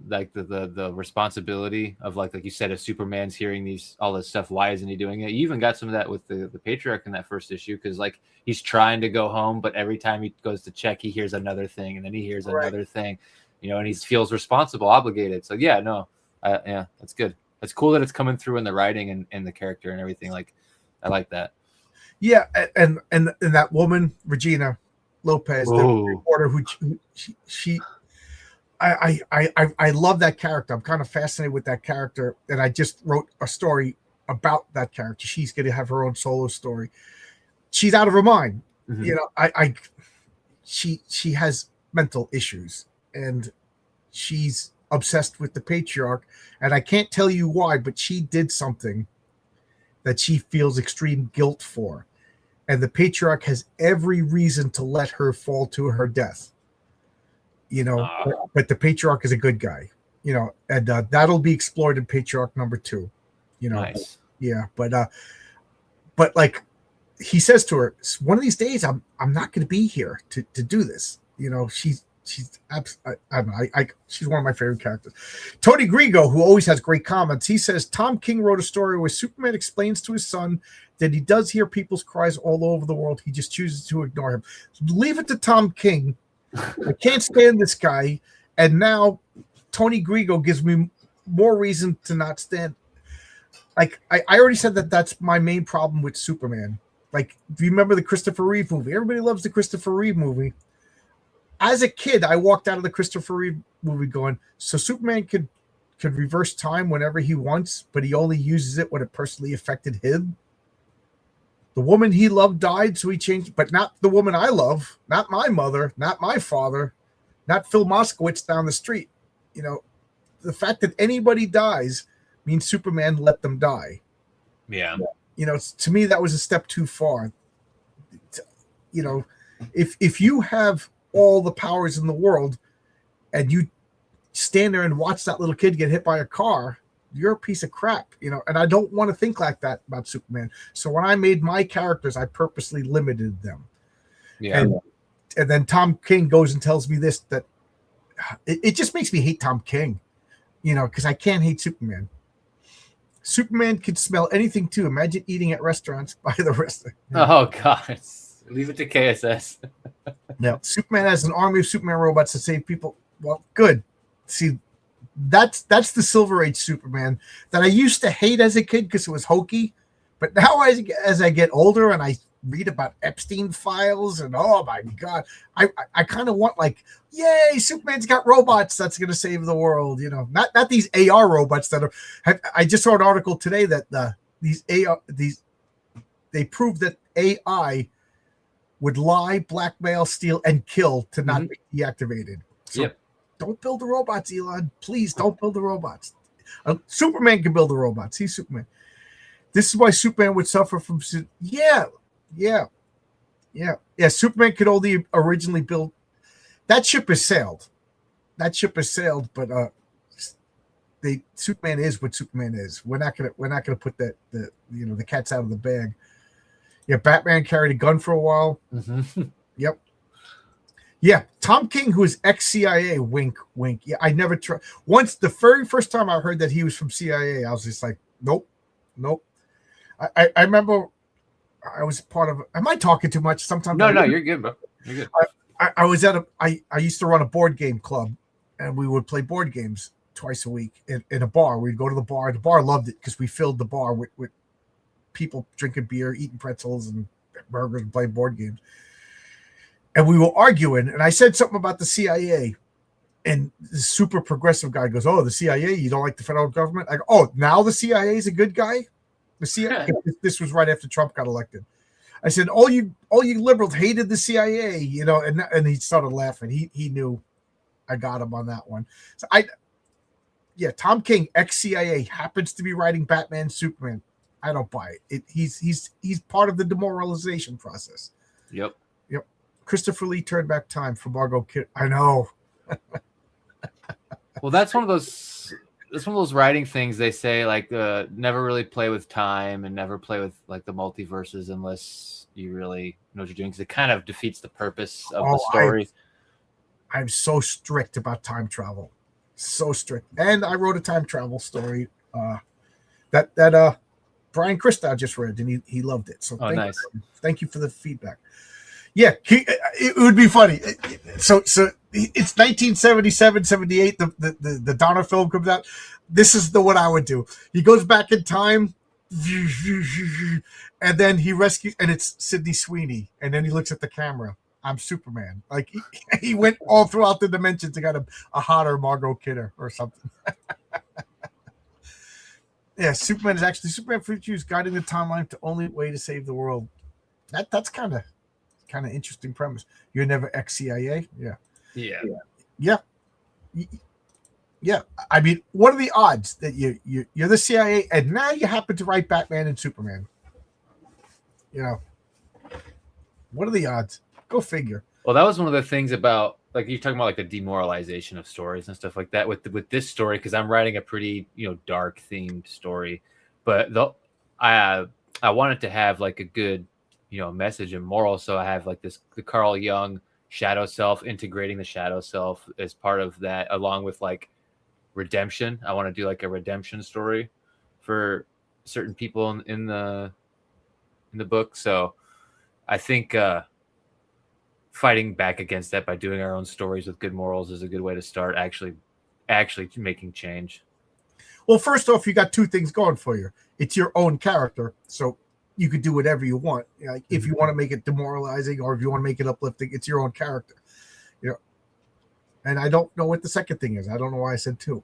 like the responsibility of like you said, if Superman's hearing all this stuff, why isn't he doing it? You even got some of that with the Patriarch in that first issue, because like he's trying to go home, but every time he goes to check, he hears another thing, and then he hears another thing, and he feels responsible, obligated. So yeah, that's good. It's cool that it's coming through in the writing and the character and everything. Like, I like that. Yeah, and that woman, Regina Lopez, the reporter, I love that character. I'm kind of fascinated with that character, and I just wrote a story about that character. She's going to have her own solo story. She's out of her mind. Mm-hmm. She has mental issues, and she's obsessed with the Patriarch, and I can't tell you why, but she did something that she feels extreme guilt for. And the Patriarch has every reason to let her fall to her death, but the Patriarch is a good guy, and that'll be explored in Patriarch number 2, Nice. Yeah. But like he says to her, one of these days, I'm not going to be here to do this. She's I don't know. She's one of my favorite characters. Tony Grigo, who always has great comments, he says Tom King wrote a story where Superman explains to his son that he does hear people's cries all over the world. He just chooses to ignore him. Leave it to Tom King. I can't stand this guy. And now Tony Grigo gives me more reason to not stand. Like I already said that's my main problem with Superman. Like, do you remember the Christopher Reeve movie? Everybody loves the Christopher Reeve movie. As a kid, I walked out of the Christopher Reeve movie going, so Superman could reverse time whenever he wants, but he only uses it when it personally affected him. The woman he loved died, so he changed, but not the woman I love, not my mother, not my father, not Phil Moskowitz down the street. You know, the fact that anybody dies means Superman let them die. Yeah. You know, to me, that was a step too far. You know, if you have all the powers in the world and you stand there and watch that little kid get hit by a car, you're a piece of crap, you know, and I don't want to think like that about Superman. So when I made my characters, I purposely limited them. Yeah. And then Tom King goes and tells me this, that it just makes me hate Tom King, you know, because I can't hate Superman. Superman could smell anything too. Imagine eating at restaurants by the restaurant. Oh God, leave it to KSS. Now, Superman has an army of Superman robots to save people. Well, good. See, that's the Silver Age Superman that I used to hate as a kid because it was hokey. But now as I get older and I read about Epstein files and oh my God, I kind of want like, yay, Superman's got robots that's going to save the world. You know, not these AR robots that are. I just saw an article today that they proved that AI would lie, blackmail, steal, and kill to not be deactivated. So don't build the robots, Elon. Please don't build the robots. Superman can build the robots. He's Superman. This is why Superman would suffer from. Yeah. Superman could only originally build. That ship has sailed. But Superman is what Superman is. We're not gonna put the cat's out of the bag. Yeah, Batman carried a gun for a while. Mm-hmm. Yep. Yeah, Tom King, who is ex-CIA, wink, wink. Yeah, I never tried. Once, the very first time I heard that he was from CIA, I was just like, nope. I remember I was part of. Am I talking too much? Sometimes. No, you're good, bro. You're good. I was at I used to run a board game club, and we would play board games twice a week in a bar. We'd go to the bar. The bar loved it because we filled the bar with people drinking beer, eating pretzels and burgers, and playing board games. And we were arguing, and I said something about the CIA, and this super progressive guy goes, "Oh, the CIA, you don't like the federal government?" I go, "Oh, now the CIA is a good guy." The CIA. This was right after Trump got elected. I said, "All you liberals hated the CIA, you know," and he started laughing. He knew I got him on that one. So Tom King, ex-CIA, happens to be writing Batman, Superman. I don't buy it. He's part of the demoralization process. Yep. Christopher Lee turned back time for Margot Kidder. I know. Well, that's one of those writing things they say, like never really play with time and never play with like the multiverses unless you really know what you're doing, because it kind of defeats the purpose of the story. I'm so strict about time travel, so strict. And I wrote a time travel story that Brian Christow just read, and he loved it. So thank you for the feedback. Yeah, it would be funny. So it's 1977, 78. The Donner film comes out. This is the what I would do. He goes back in time, and then he rescues, and it's Sydney Sweeney, and then he looks at the camera. I'm Superman. Like he went all throughout the dimensions to get a hotter Margot Kidder or something. Yeah, Superman Future guiding the timeline to only way to save the world. That's kind of interesting premise. You're never ex-CIA? Yeah. I mean, what are the odds that you're the CIA and now you happen to write Batman and Superman? You know, what are the odds? Go figure. Well, that was one of the things about, like, you're talking about like the demoralization of stories and stuff like that with this story, because I'm writing a pretty dark themed story, but I wanted to have like a good message and moral. So I have like the Carl Jung shadow self, integrating the shadow self as part of that, along with like redemption. I want to do like a redemption story for certain people in the book. So I think fighting back against that by doing our own stories with good morals is a good way to start actually actually making change. Well, first off, you got two things going for you. It's your own character, so you could do whatever you want. Like if you want to make it demoralizing or if you want to make it uplifting, it's your own character. And I don't know what the second thing is. I don't know why I said two.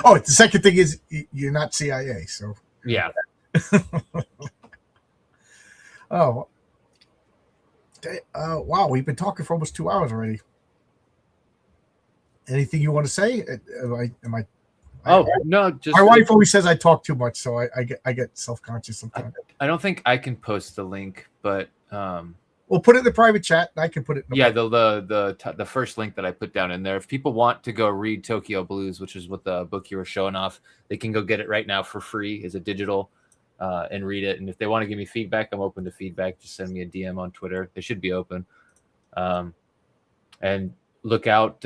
Oh, the second thing is you're not CIA, so yeah. Oh, wow, we've been talking for almost 2 hours already. Anything you want to say? Am I? No, just my wife always says I talk too much, so I get self-conscious sometimes. I don't think I can post the link, but we'll put it in the private chat. And I can put it. In the first link that I put down in there. If people want to go read Tokyo Blues, which is what the book you were showing off, they can go get it right now for free as a digital and read it. And if they want to give me feedback, I'm open to feedback. Just send me a DM on Twitter. They should be open. And look out.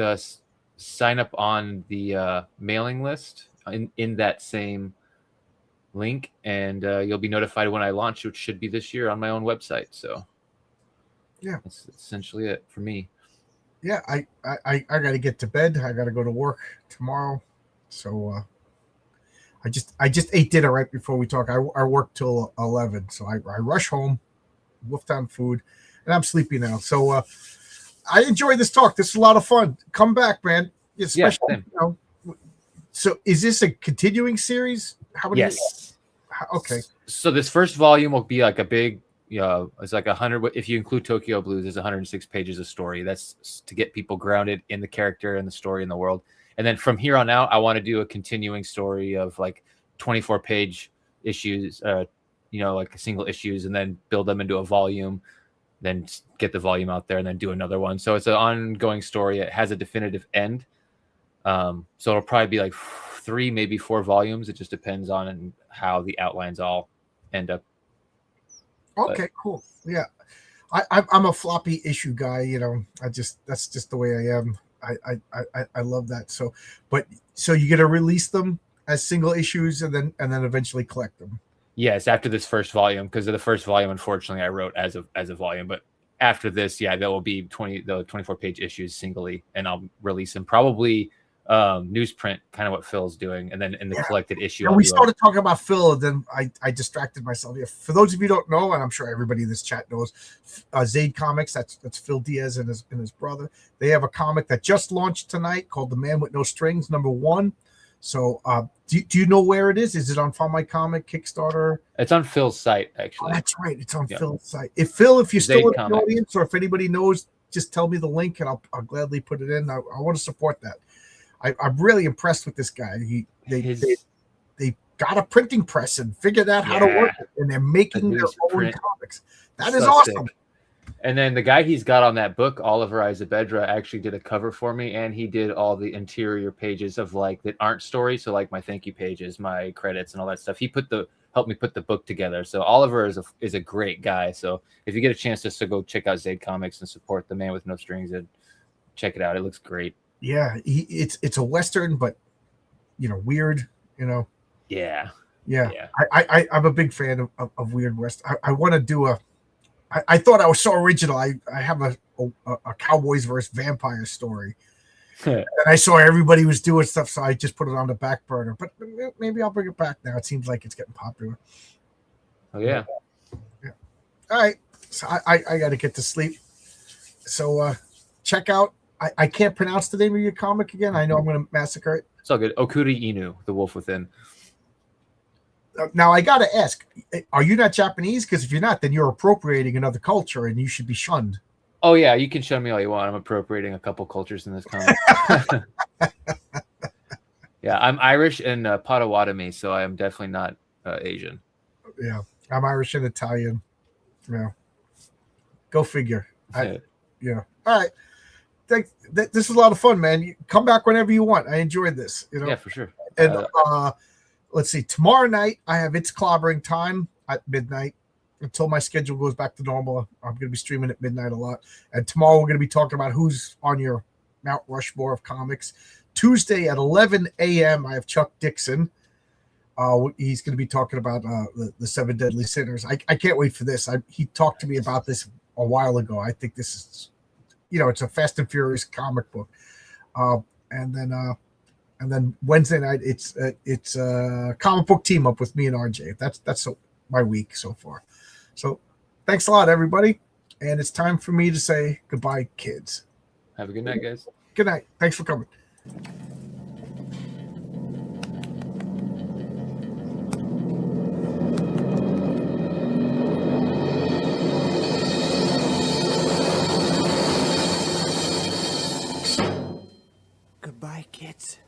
Sign up on the mailing list in that same link, and you'll be notified when I launch, which should be this year on my own website. So yeah, that's essentially it for me. Yeah, I got to get to bed. I got to go to work tomorrow, so I just ate dinner right before we talk. I work till 11, so I rush home, wolf down food, and I'm sleepy now. So I enjoyed this talk. This is a lot of fun. Come back, man. Especially, so is this a continuing series? How many? Yes. Okay. So this first volume will be like a big, it's like 100. If you include Tokyo Blues, there's 106 pages of story. That's to get people grounded in the character and the story in the world. And then from here on out, I want to do a continuing story of like 24-page issues, like single issues, and then build them into a volume. Then get the volume out there and then do another one. So it's an ongoing story. It has a definitive end. So it'll probably be like 3, maybe 4 volumes. It just depends on how the outlines all end up. Okay, cool. Yeah. I'm a floppy issue guy, that's just the way I am. I love that. So you're going to release them as single issues and then eventually collect them. Yes, after this first volume, because of the first volume, unfortunately, I wrote as a volume. But after this, there will be 24-page issues singly, and I'll release them probably newsprint, kind of what Phil's doing, and then in the collected issue. Yeah, we started talking about Phil, and then I distracted myself. Yeah, for those of you who don't know, and I'm sure everybody in this chat knows, Zaid Comics. That's Phil Diaz and his brother. They have a comic that just launched tonight called The Man with No Strings, #1. So, do you know where it is? Is it on Find My Comic, Kickstarter? It's on Phil's site, actually. Oh, that's right. It's on Phil's site. If you're still in the audience, or if anybody knows, just tell me the link, and I'll gladly put it in. I want to support that. I'm really impressed with this guy. They got a printing press and figured out how to work it, and they're making their own comics. That is awesome. Sick. And then the guy he's got on that book, Oliver Isabedra, actually did a cover for me, and he did all the interior pages of that aren't stories. So like my thank you pages, my credits, and all that stuff. He helped me put the book together. So Oliver is a great guy. So if you get a chance just to go check out Zaid Comics and support The Man with No Strings, and check it out. It looks great. Yeah, it's a Western, but weird. Yeah. I'm a big fan of weird Western. I want to do I thought I was so original. I have a Cowboys versus vampire story. And I saw everybody was doing stuff, so I just put it on the back burner. But maybe I'll bring it back now. It seems like it's getting popular. Oh, yeah. All right. So I got to get to sleep. So check out. I can't pronounce the name of your comic again. I know I'm going to massacre it. It's all good. Okuri Inu, The Wolf Within. Now, I got to ask, are you not Japanese? Because if you're not, then you're appropriating another culture and you should be shunned. Oh, yeah. You can shun me all you want. I'm appropriating a couple cultures in this comic. Yeah, I'm Irish and Potawatomi, so I am definitely not Asian. Yeah, I'm Irish and Italian. Yeah. Go figure. All right. This is a lot of fun, man. Come back whenever you want. I enjoyed this. Yeah, for sure. And let's see. Tomorrow night, I have It's Clobbering Time at midnight until my schedule goes back to normal. I'm going to be streaming at midnight a lot. And tomorrow, we're going to be talking about who's on your Mount Rushmore of comics. Tuesday at 11 a.m., I have Chuck Dixon. He's going to be talking about the 7 Deadly Sinners. I can't wait for this. He talked to me about this a while ago. I think this is, it's a Fast and Furious comic book. And then And then Wednesday night, it's a comic book team up with me and RJ. That's my week so far. So thanks a lot, everybody. And it's time for me to say goodbye, kids. Have a good night, guys. Good night. Thanks for coming. Goodbye, kids.